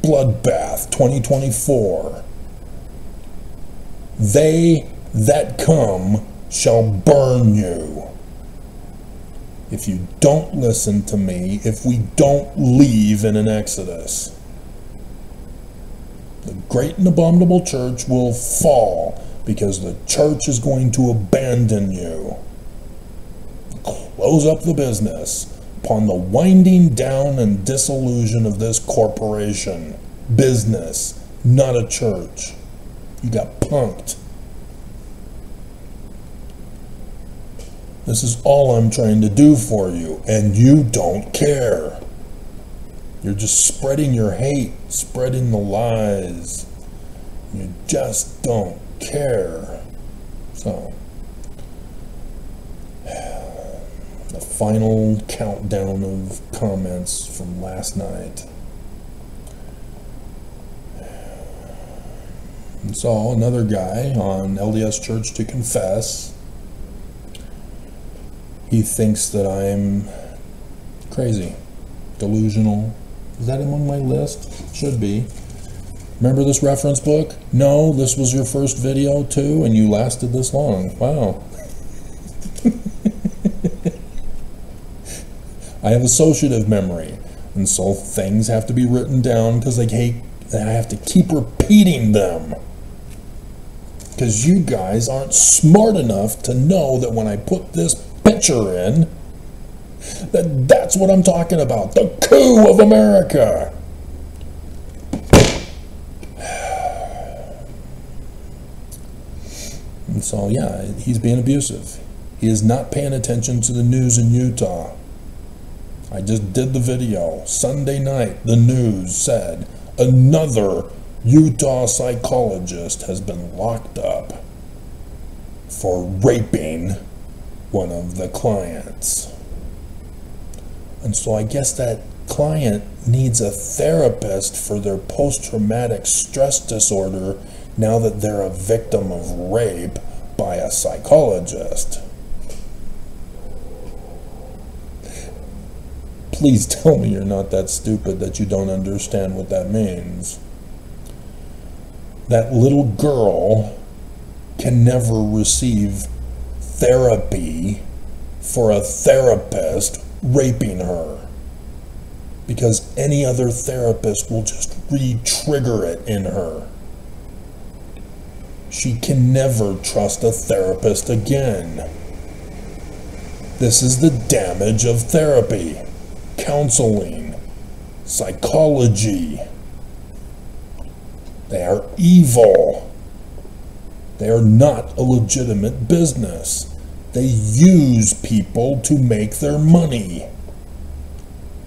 Bloodbath 2024. They that come shall burn you. If you don't listen to me, if we don't leave in an exodus, the great and abominable church will fall because the church is going to abandon you. Close up the business upon the winding down and dissolution of this corporation. Business, not a church. You got punked. This is all I'm trying to do for you, and you don't care. You're just spreading your hate, spreading the lies. You just don't care. So, the final countdown of comments from last night. And so another guy on LDS Church to Confess, he thinks that I'm crazy, delusional. Is that among my list? Should be. Remember this reference book? No, this was your first video too, and you lasted this long. Wow. I have associative memory, and so things have to be written down because I have to keep repeating them. Because you guys aren't smart enough to know that when I put this picture in, that's what I'm talking about. The coup of America. And so, yeah, he's being abusive. He is not paying attention to the news in Utah. I just did the video. Sunday night, the news said another Utah psychologist has been locked up. for raping one of the clients. And so I guess that client needs a therapist for their post-traumatic stress disorder now that they're a victim of rape by a psychologist. Please tell me you're not that stupid that you don't understand what that means. That little girl can never receive therapy for a therapist raping her, because any other therapist will just re-trigger it in her. She can never trust a therapist again. This is the damage of therapy, counseling, psychology. They are evil. They are not a legitimate business. They use people to make their money.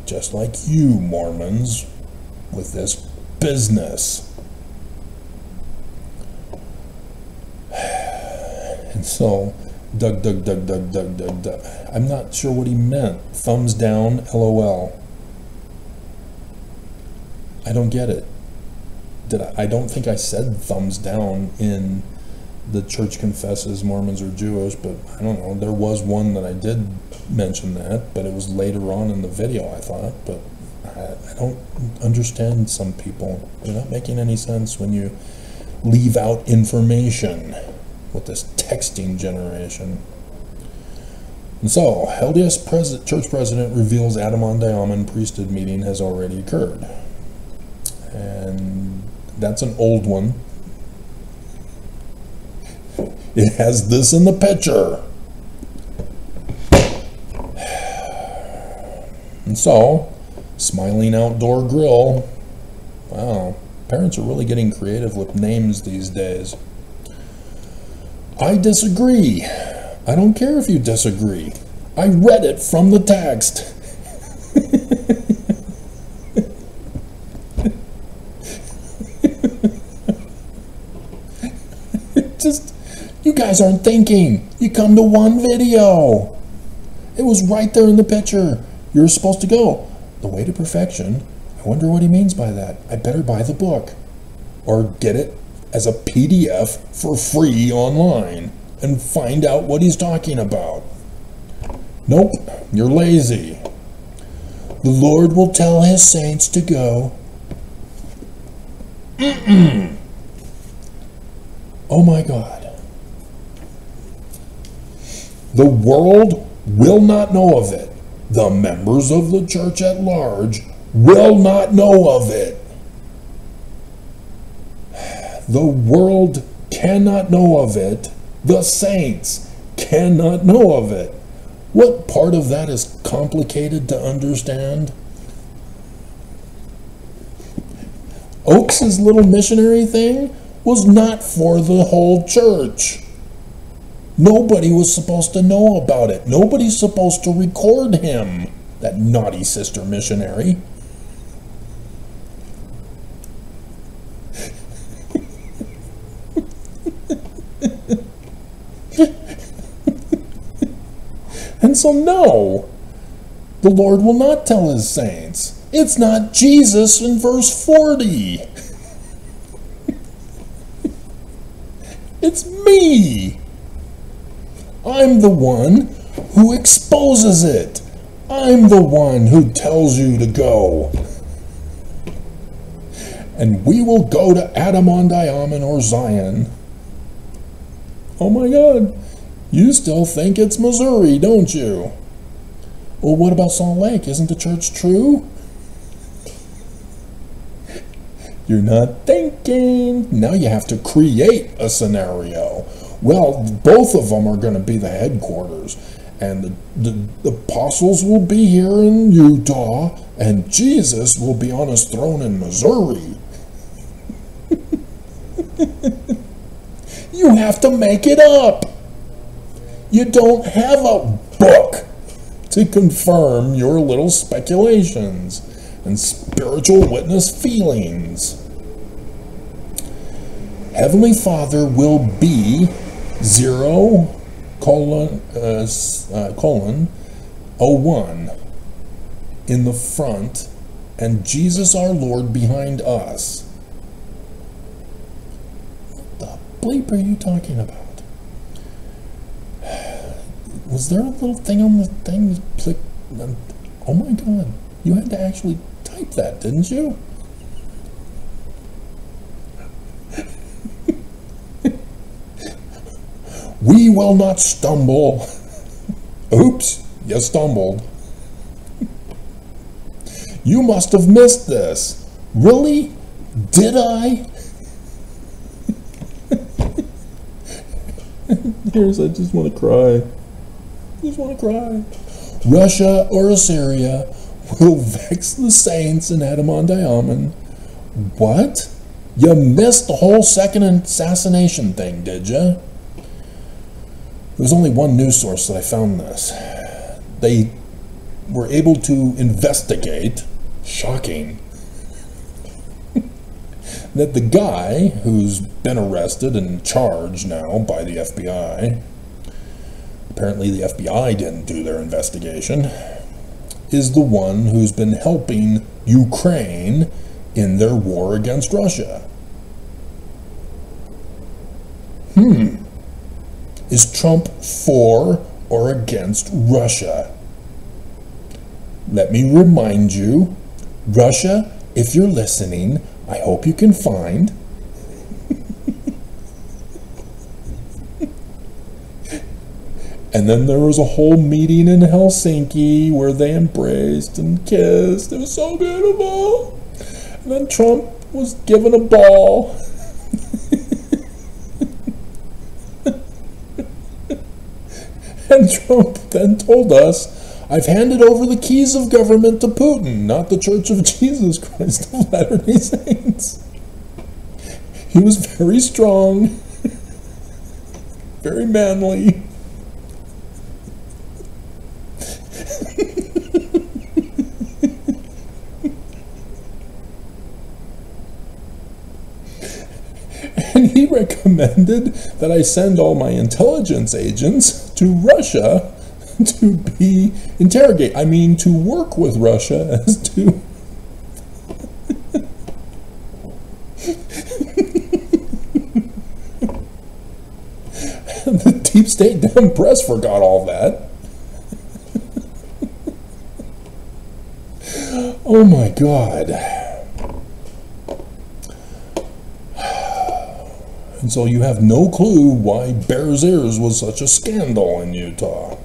Just like you, Mormons, with this business. And so, Doug. I'm not sure what he meant. Thumbs down, LOL. I don't get it. I don't think I said thumbs down in the Church Confesses Mormons are Jewish, but I don't know. There was one that I did mention that, but it was later on in the video, I thought. But I don't understand some people. They're not making any sense when you leave out information with this texting generation. And so, LDS church president reveals Adam-on-Diamond priesthood meeting has already occurred. And that's an old one. It has this in the picture. And so, Smiling Outdoor Grill. Wow, parents are really getting creative with names these days. I disagree. I don't care if you disagree. I read it from the text. You guys aren't thinking. You come to one video. It was right there in the picture. You're supposed to go, the way to perfection. I wonder what he means by that. I better buy the book. Or get it as a PDF for free online and find out what he's talking about. Nope, you're lazy. The Lord will tell his saints to go. Oh my God. The world will not know of it. The members of the church at large will not know of it. The world cannot know of it. The saints cannot know of it. What part of that is complicated to understand? Oakes' little missionary thing was not for the whole church. Nobody was supposed to know about it. Nobody's supposed to record him, that naughty sister missionary. And so no, the Lord will not tell his saints. It's not Jesus in verse 40. It's me. I'm the one who exposes it. I'm the one who tells you to go. And we will go to Adam-on-Diamond or Zion. Oh my God, you still think it's Missouri, don't you? Well, what about Salt Lake? Isn't the church true? You're not thinking. Now you have to create a scenario. Well, both of them are going to be the headquarters, and the apostles will be here in Utah, and Jesus will be on his throne in Missouri. You have to make it up. You don't have a book to confirm your little speculations and spiritual witness feelings. Heavenly Father will be 0 colon 01 in the front, and Jesus our Lord behind us. What the bleep are you talking about? Was there a little thing on the thing? Click. Oh my God. You had to actually type that, didn't you? We will not stumble. Oops, you stumbled. You must have missed this. Really? Did I? I just want to cry. Russia or Assyria will vex the saints in Adam-on-Diamond. What? You missed the whole second assassination thing, did you? There was only one news source that I found this. They were able to investigate, shocking, that the guy who's been arrested and charged now by the FBI, apparently the FBI didn't do their investigation, is the one who's been helping Ukraine in their war against Russia. Is Trump for or against Russia? Let me remind you, Russia, if you're listening, I hope you can find And then there was a whole meeting in Helsinki where they embraced and kissed. It was so beautiful. And then Trump was given a ball. And Trump then told us, I've handed over the keys of government to Putin, not the Church of Jesus Christ of Latter-day Saints. He was very strong, very manly. And he recommended that I send all my intelligence agents to Russia to be to work with Russia as to the deep state damn press forgot all that. Oh my God. And so you have no clue why Bears Ears was such a scandal in Utah.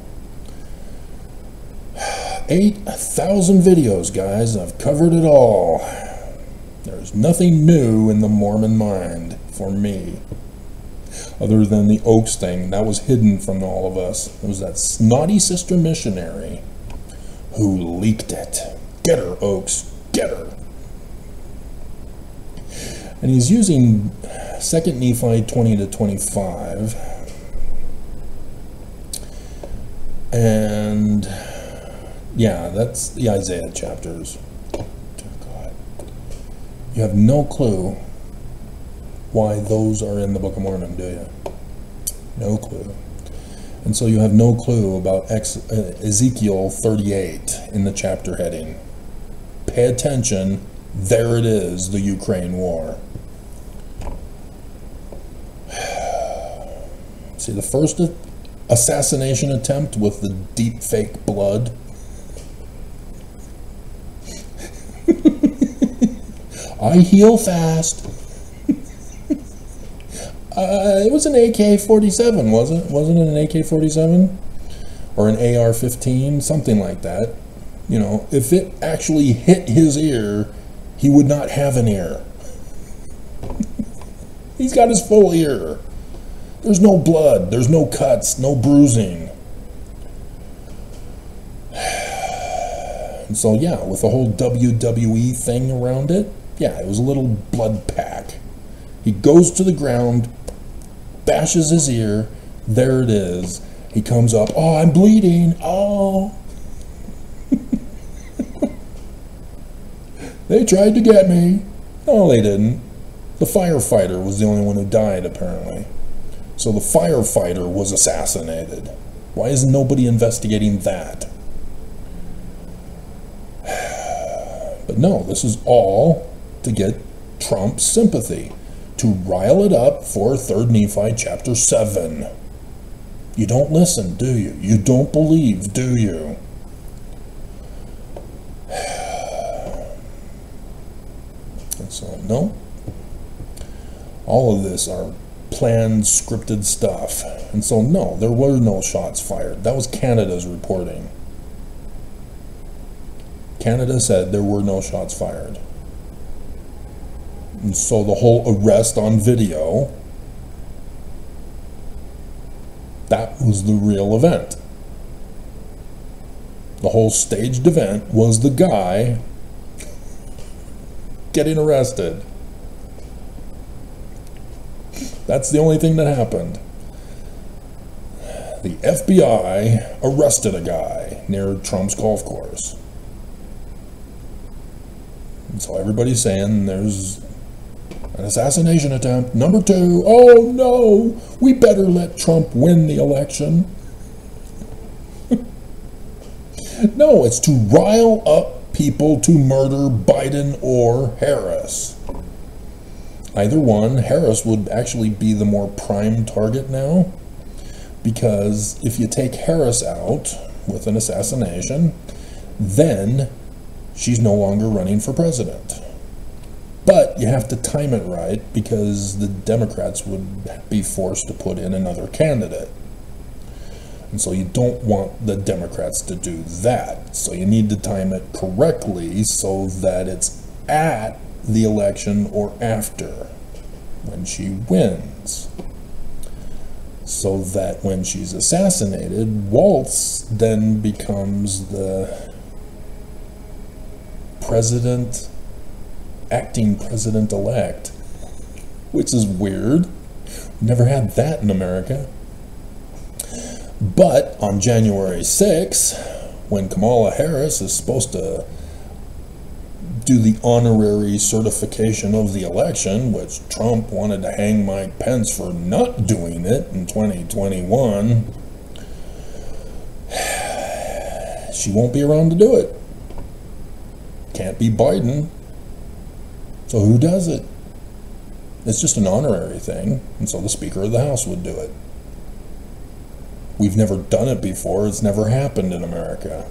8,000 videos, guys. I've covered it all. There's nothing new in the Mormon mind for me. Other than the Oaks thing. That was hidden from all of us. It was that snotty sister missionary who leaked it. Get her, Oaks. Get her. And he's using 2 Nephi 20-25. And yeah, that's the Isaiah chapters. Dear God. You have no clue why those are in the Book of Mormon, do you? No clue. And so you have no clue about Ezekiel 38 in the chapter heading. Pay attention. There it is, the Ukraine war. See, the first assassination attempt with the deep fake blood. I heal fast. It was an AK-47, wasn't it? Wasn't it an AK-47? Or an AR-15? Something like that. You know, if it actually hit his ear, he would not have an ear. He's got his full ear. There's no blood, there's no cuts, no bruising. And so yeah, with the whole WWE thing around it, yeah, it was a little blood pack. He goes to the ground, bashes his ear, there it is. He comes up, oh, I'm bleeding, oh. They tried to get me. No, they didn't. The firefighter was the only one who died, apparently. So the firefighter was assassinated. Why isn't nobody investigating that? But no, this is all to get Trump's sympathy, to rile it up for 3rd Nephi chapter 7. You don't listen, do you? You don't believe, do you? And so, no. All of this are planned, scripted stuff. And so, no, there were no shots fired. That was Canada's reporting. Canada said there were no shots fired. And so the whole arrest on video, that was the real event. The whole staged event was the guy getting arrested. That's the only thing that happened. The FBI arrested a guy near Trump's golf course. And so everybody's saying there's an assassination attempt. Number 2, oh no, we better let Trump win the election. No, it's to rile up people to murder Biden or Harris. Either one. Harris would actually be the more prime target now, because if you take Harris out with an assassination, then she's no longer running for president. But you have to time it right, because the Democrats would be forced to put in another candidate. And so you don't want the Democrats to do that. So you need to time it correctly so that it's at the election or after, when she wins. So that when she's assassinated, Waltz then becomes the president, acting president-elect, which is weird. Never had that in America. But on January 6th, when Kamala Harris is supposed to do the honorary certification of the election, which Trump wanted to hang Mike Pence for not doing it in 2021, she won't be around to do it. Can't be Biden. So who does it? It's just an honorary thing, and so the Speaker of the House would do it. We've never done it before. It's never happened in America.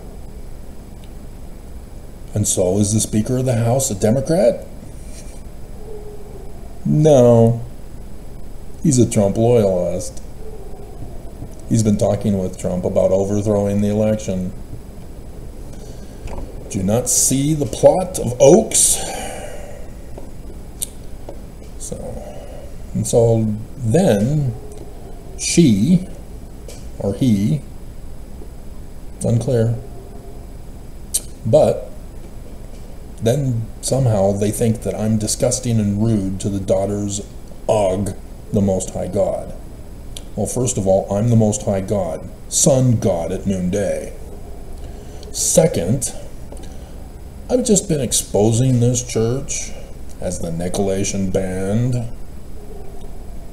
And so, is the Speaker of the House a Democrat? No. He's a Trump loyalist. He's been talking with Trump about overthrowing the election. Do you not see the plot of Oaks? So then she, or he, it's unclear, but then somehow they think that I'm disgusting and rude to the daughters of the Most High God. Well, first of all, I'm the Most High God, Sun God at noonday. Second, I've just been exposing this church as the Nicolaitan Band.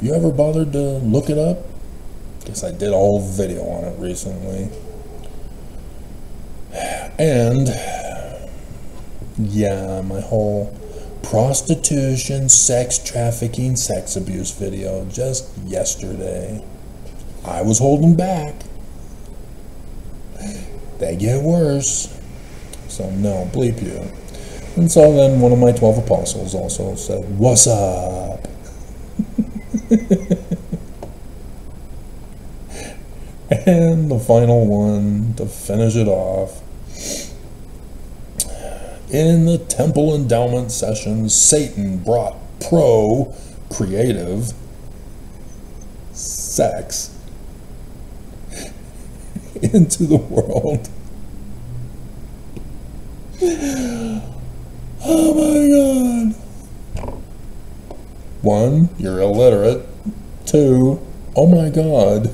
You ever bothered to look it up? Guess I did a whole video on it recently. And yeah, my whole prostitution, sex trafficking, sex abuse video just yesterday. I was holding back. They get worse. So no, bleep you. And so then one of my 12 apostles also said, "What's up?" And the final one to finish it off. In the temple endowment session, Satan brought pro-creative sex into the world. Oh my God. 1, you're illiterate. 2, oh my God.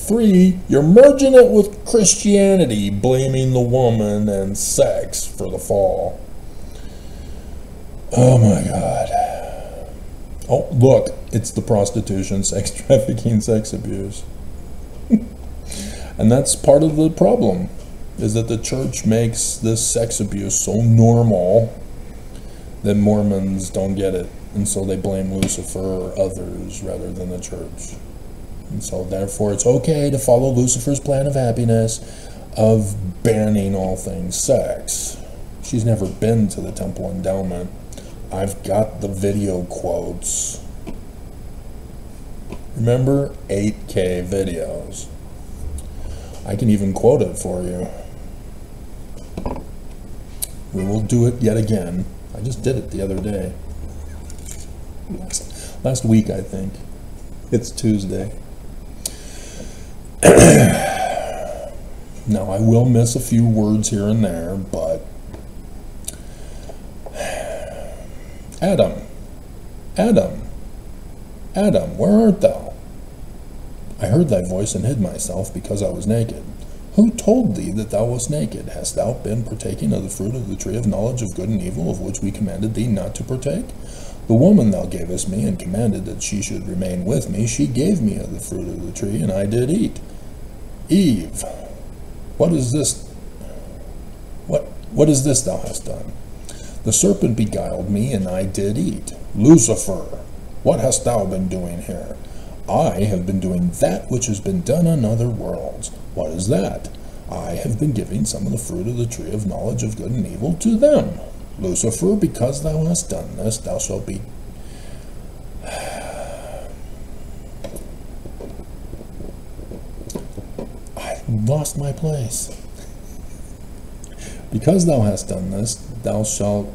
3, you're merging it with Christianity, blaming the woman and sex for the fall. Oh my God. Oh, look, it's the prostitution, sex trafficking, sex abuse. And that's part of the problem, is that the church makes this sex abuse so normal that Mormons don't get it. And so they blame Lucifer or others rather than the church. And so therefore it's okay to follow Lucifer's plan of happiness of banning all things sex. She's never been to the temple endowment. I've got the video quotes. Remember, 8K videos. I can even quote it for you. We will do it yet again. I just did it the other day. Last week, I think. It's Tuesday. Now, I will miss a few words here and there, but Adam, where art thou? I heard thy voice and hid myself because I was naked. Who told thee that thou wast naked? Hast thou been partaking of the fruit of the tree of knowledge of good and evil, of which we commanded thee not to partake? The woman thou gavest me and commanded that she should remain with me, she gave me of the fruit of the tree, and I did eat. Eve, what is this? What is this thou hast done? The serpent beguiled me, and I did eat. Lucifer, what hast thou been doing here? I have been doing that which has been done on other worlds. What is that? I have been giving some of the fruit of the tree of knowledge of good and evil to them. Lucifer, because thou hast done this, thou shalt be... I lost my place. Because thou hast done this, thou shalt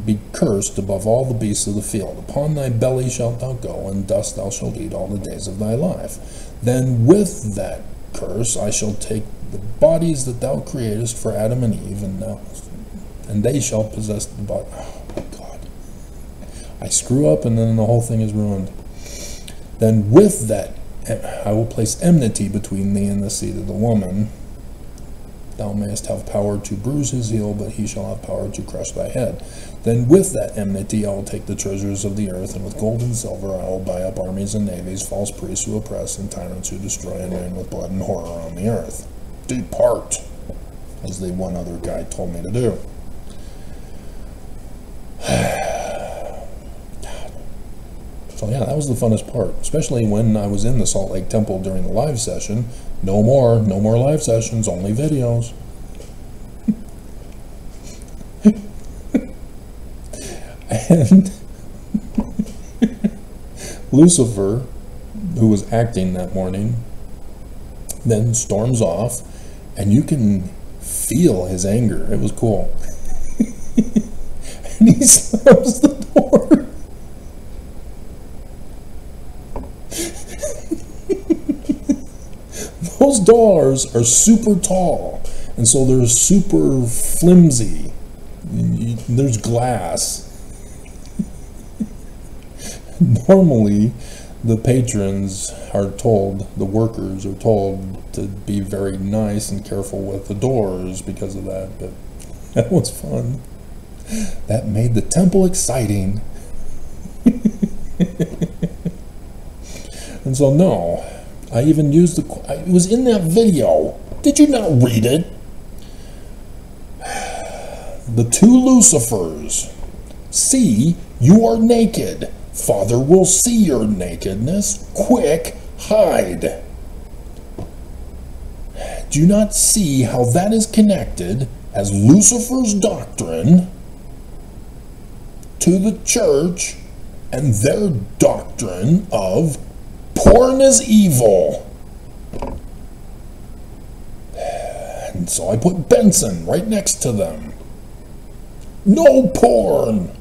be cursed above all the beasts of the field. Upon thy belly shalt thou go, and dust thou shalt eat all the days of thy life. Then with that curse I shall take the bodies that thou createst for Adam and Eve, and they shall possess the body. Oh my God. I screw up and then the whole thing is ruined. Then with that I will place enmity between thee and the seed of the woman. Thou mayest have power to bruise his heel, but he shall have power to crush thy head. Then with that enmity I will take the treasures of the earth, and with gold and silver I will buy up armies and navies, false priests who oppress, and tyrants who destroy, and reign with blood and horror on the earth. Depart, as the one other guy told me to do. So yeah, that was the funnest part, especially when I was in the Salt Lake Temple during the live session. No more live sessions, only videos. And Lucifer, who was acting that morning, then storms off, and you can feel his anger. It was cool. And he slams the door. Those doors are super tall, and so they're super flimsy. There's glass. Normally, the patrons are told, the workers are told to be very nice and careful with the doors because of that, but that was fun. That made the temple exciting. And so, no. I even used it was in that video. Did you not read it? The two Lucifers. See, you are naked. Father will see your nakedness. Quick, hide. Do you not see how that is connected as Lucifer's doctrine to the church and their doctrine of porn is evil? And so I put Benson right next to them. No porn.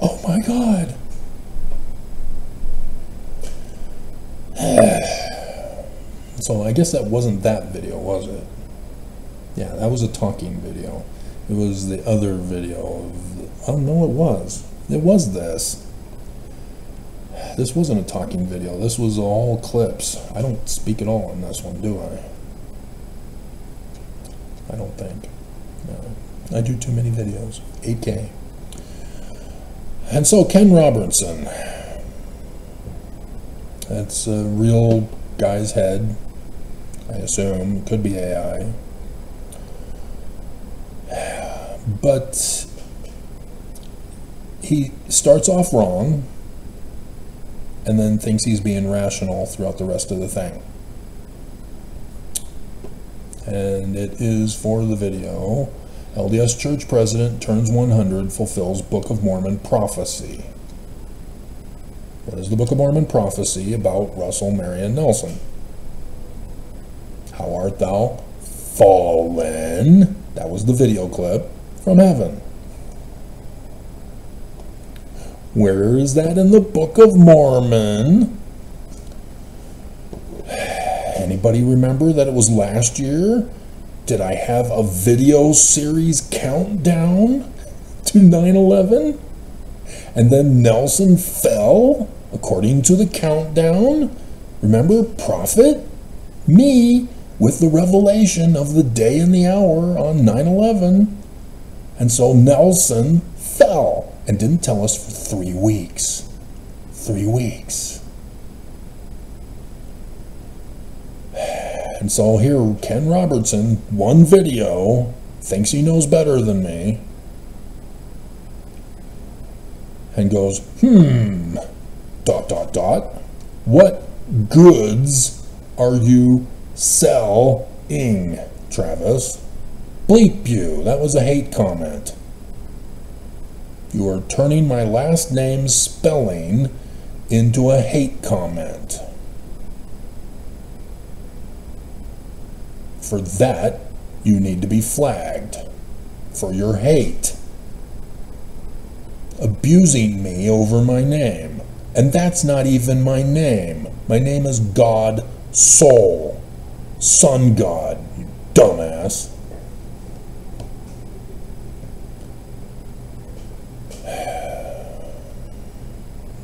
Oh my God. So I guess that wasn't that video, was it? Yeah, that was a talking video. It was the other video of, oh no, it was. It was this. This wasn't a talking video. This was all clips. I don't speak at all in this one, do I? I don't think. No. I do too many videos. 8K. And so Ken Robertson. That's a real guy's head, I assume. Could be AI. But he starts off wrong and then thinks he's being rational throughout the rest of the thing. And it is for the video. LDS Church President turns 100, fulfills Book of Mormon prophecy. What is the Book of Mormon prophecy about Russell Marion Nelson? How art thou fallen? That was the video clip from heaven. Where is that in the Book of Mormon? Anybody remember that it was last year? Did I have a video series countdown to 9/11? And then Nelson fell according to the countdown? Remember, prophet? Me with the revelation of the day and the hour on 9/11. And so Nelson fell and didn't tell us for 3 weeks. 3 weeks. And so here, Ken Robertson, one video, thinks he knows better than me, and goes, what goods are you selling, Travis? Bleep you. That was a hate comment. You are turning my last name's spelling into a hate comment. For that, you need to be flagged. For your hate. Abusing me over my name. And that's not even my name. My name is God Soul. Sun God, you dumbass.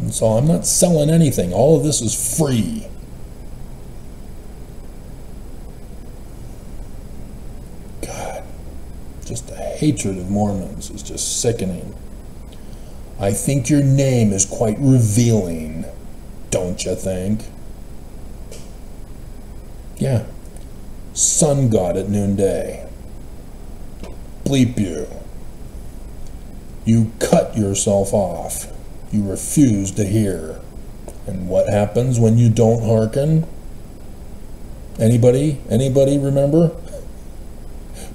And so I'm not selling anything. All of this is free. God, just the hatred of Mormons is just sickening. I think your name is quite revealing, don't you think? Yeah. Sun God at noonday. Bleep you. You cut yourself off. You refuse to hear. And what happens when you don't hearken? Anybody remember?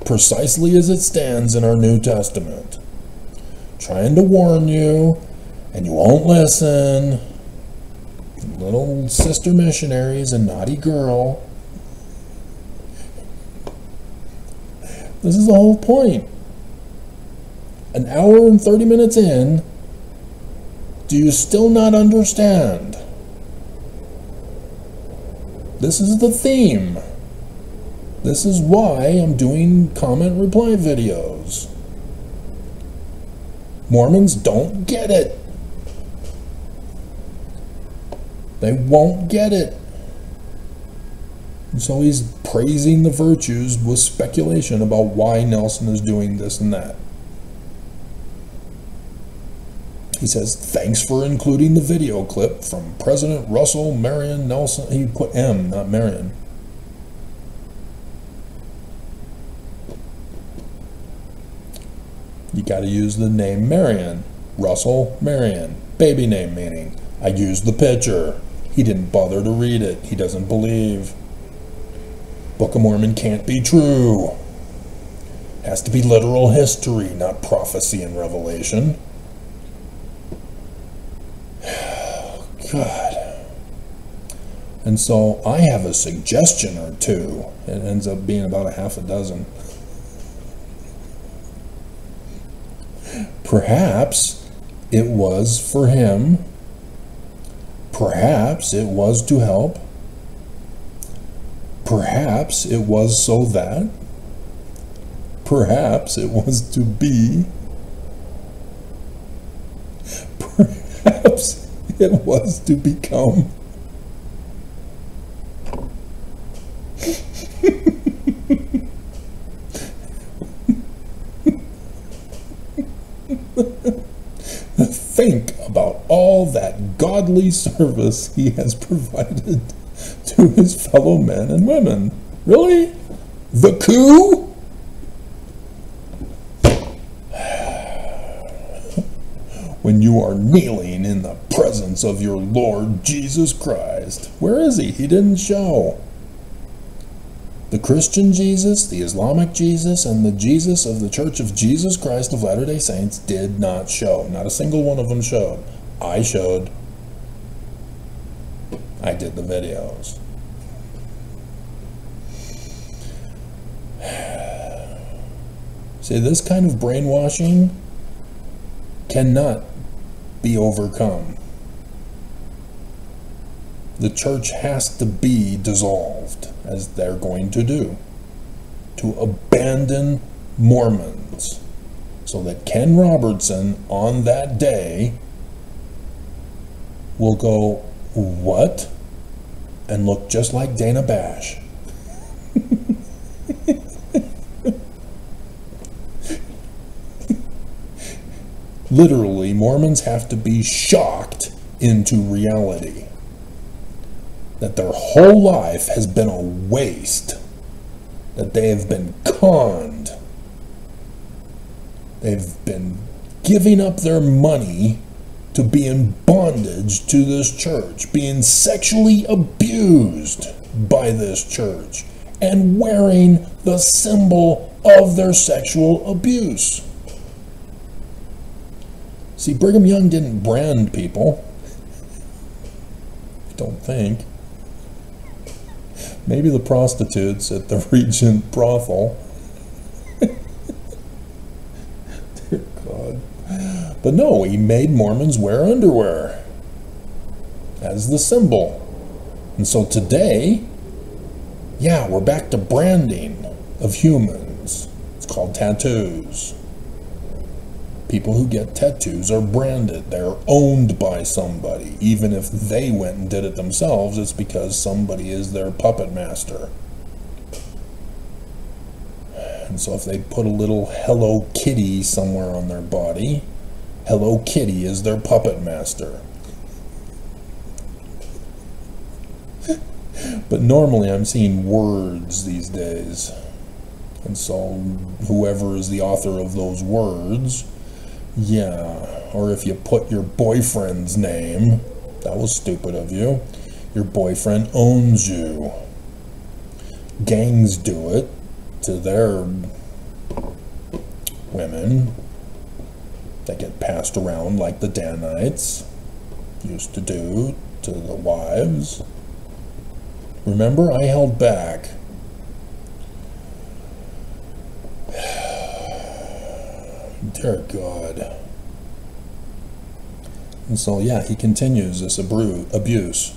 Precisely as it stands in our New Testament. Trying to warn you, and you won't listen. Little sister missionaries, a naughty girl. This is the whole point. An hour and 30 minutes in, do you still not understand? This is the theme. This is why I'm doing comment reply videos. Mormons don't get it. They won't get it. And so he's praising the virtues with speculation about why Nelson is doing this and that. He says, thanks for including the video clip from President Russell Marion Nelson. He put M, not Marion. You got to use the name Marion. Russell Marion. Baby name meaning. I used the picture. He didn't bother to read it. He doesn't believe. Book of Mormon can't be true. Has to be literal history, not prophecy and revelation. God. And so I have a suggestion or two. It ends up being about a half a dozen. Perhaps it was for him. Perhaps it was to help. Perhaps it was so that. Perhaps it was to be. Perhaps it was to become. think about all that godly service he has provided to his fellow men and women. Really? The coup? When you are kneeling in the presence of your Lord Jesus Christ. Where is he? He didn't show. The Christian Jesus, the Islamic Jesus, and the Jesus of the Church of Jesus Christ of Latter-day Saints did not show. Not a single one of them showed. I showed. I did the videos. See, this kind of brainwashing cannot be overcome. The church has to be dissolved, as they're going to do, to abandon Mormons, so that Ken Robertson on that day will go, what? And look just like Dana Bash. Literally, Mormons have to be shocked into reality that their whole life has been a waste, that they have been conned, they've been giving up their money to be in bondage to this church, being sexually abused by this church, and wearing the symbol of their sexual abuse. See, Brigham Young didn't brand people. I don't think. Maybe the prostitutes at the Regent brothel. Dear God. But no, he made Mormons wear underwear as the symbol. And so today, yeah, we're back to branding of humans. It's called tattoos. People who get tattoos are branded. They're owned by somebody. Even if they went and did it themselves, it's because somebody is their puppet master. And so if they put a little Hello Kitty somewhere on their body, Hello Kitty is their puppet master. But normally I'm seeing words these days. And so whoever is the author of those words, yeah, or if you put your boyfriend's name, that was stupid of you. Your boyfriend owns you. Gangs do it to their women. They get passed around like the Danites used to do to the wives. Remember, I held back. Dear God. And so, yeah, he continues this abuse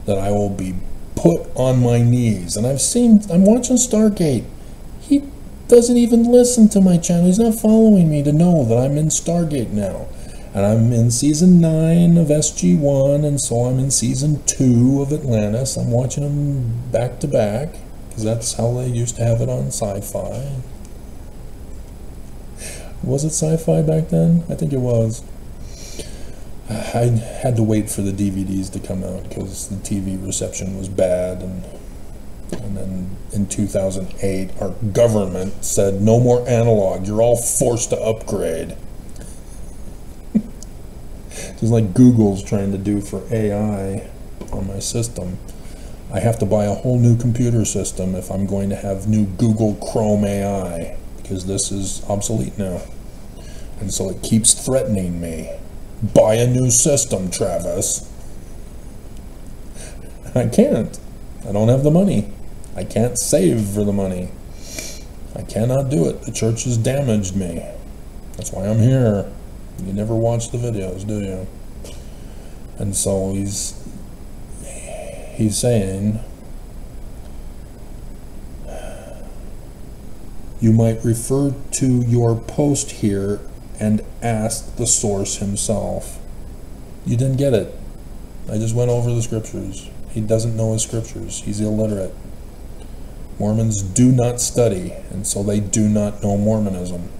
that I will be put on my knees. And I'm watching Stargate. He doesn't even listen to my channel. He's not following me to know that I'm in Stargate now. And I'm in season 9 of SG1, and so I'm in season 2 of Atlantis. I'm watching them back to back, because that's how they used to have it on Sci-Fi. Was it Sci-Fi back then? I think it was. I had to wait for the DVDs to come out because the TV reception was bad, and then in 2008 our government said no more analog, you're all forced to upgrade. Just like Google's trying to do for AI on my system. I have to buy a whole new computer system if I'm going to have new Google Chrome AI, because this is obsolete now. And so it keeps threatening me. Buy a new system, Travis. I can't. I don't have the money. I can't save for the money. I cannot do it. The church has damaged me. That's why I'm here. You never watch the videos, do you? And so he's saying, you might refer to your post here and ask the source himself. You didn't get it. I just went over the scriptures. He doesn't know his scriptures. He's illiterate. Mormons do not study, and so they do not know Mormonism.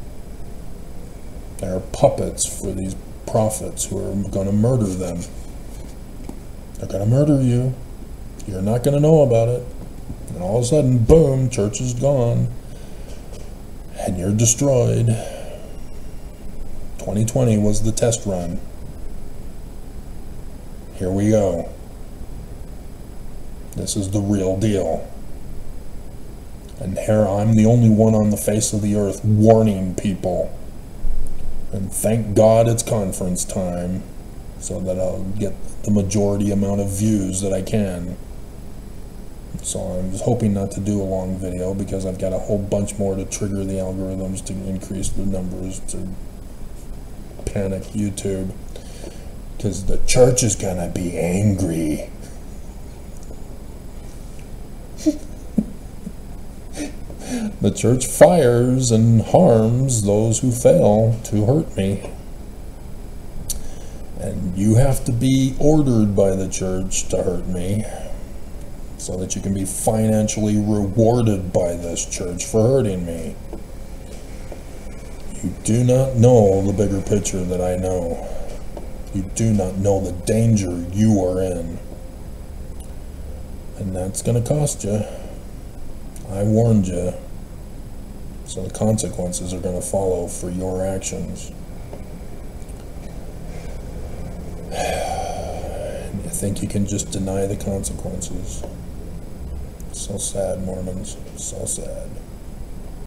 They are puppets for these prophets who are going to murder them. They're going to murder you. You're not going to know about it. And all of a sudden, boom, church is gone. And you're destroyed. 2020 was the test run. Here we go. This is the real deal. And here I'm the only one on the face of the earth warning people. And thank God it's conference time, so that I'll get the majority amount of views that I can. So I'm just hoping not to do a long video, because I've got a whole bunch more to trigger the algorithms to increase the numbers, to panic YouTube, because the church is gonna be angry. The church fires and harms those who fail to hurt me. And you have to be ordered by the church to hurt me, so that you can be financially rewarded by this church for hurting me. You do not know the bigger picture that I know. You do not know the danger you are in. And that's going to cost you. I warned you. So the consequences are going to follow for your actions. And you think you can just deny the consequences. So sad, Mormons. So sad.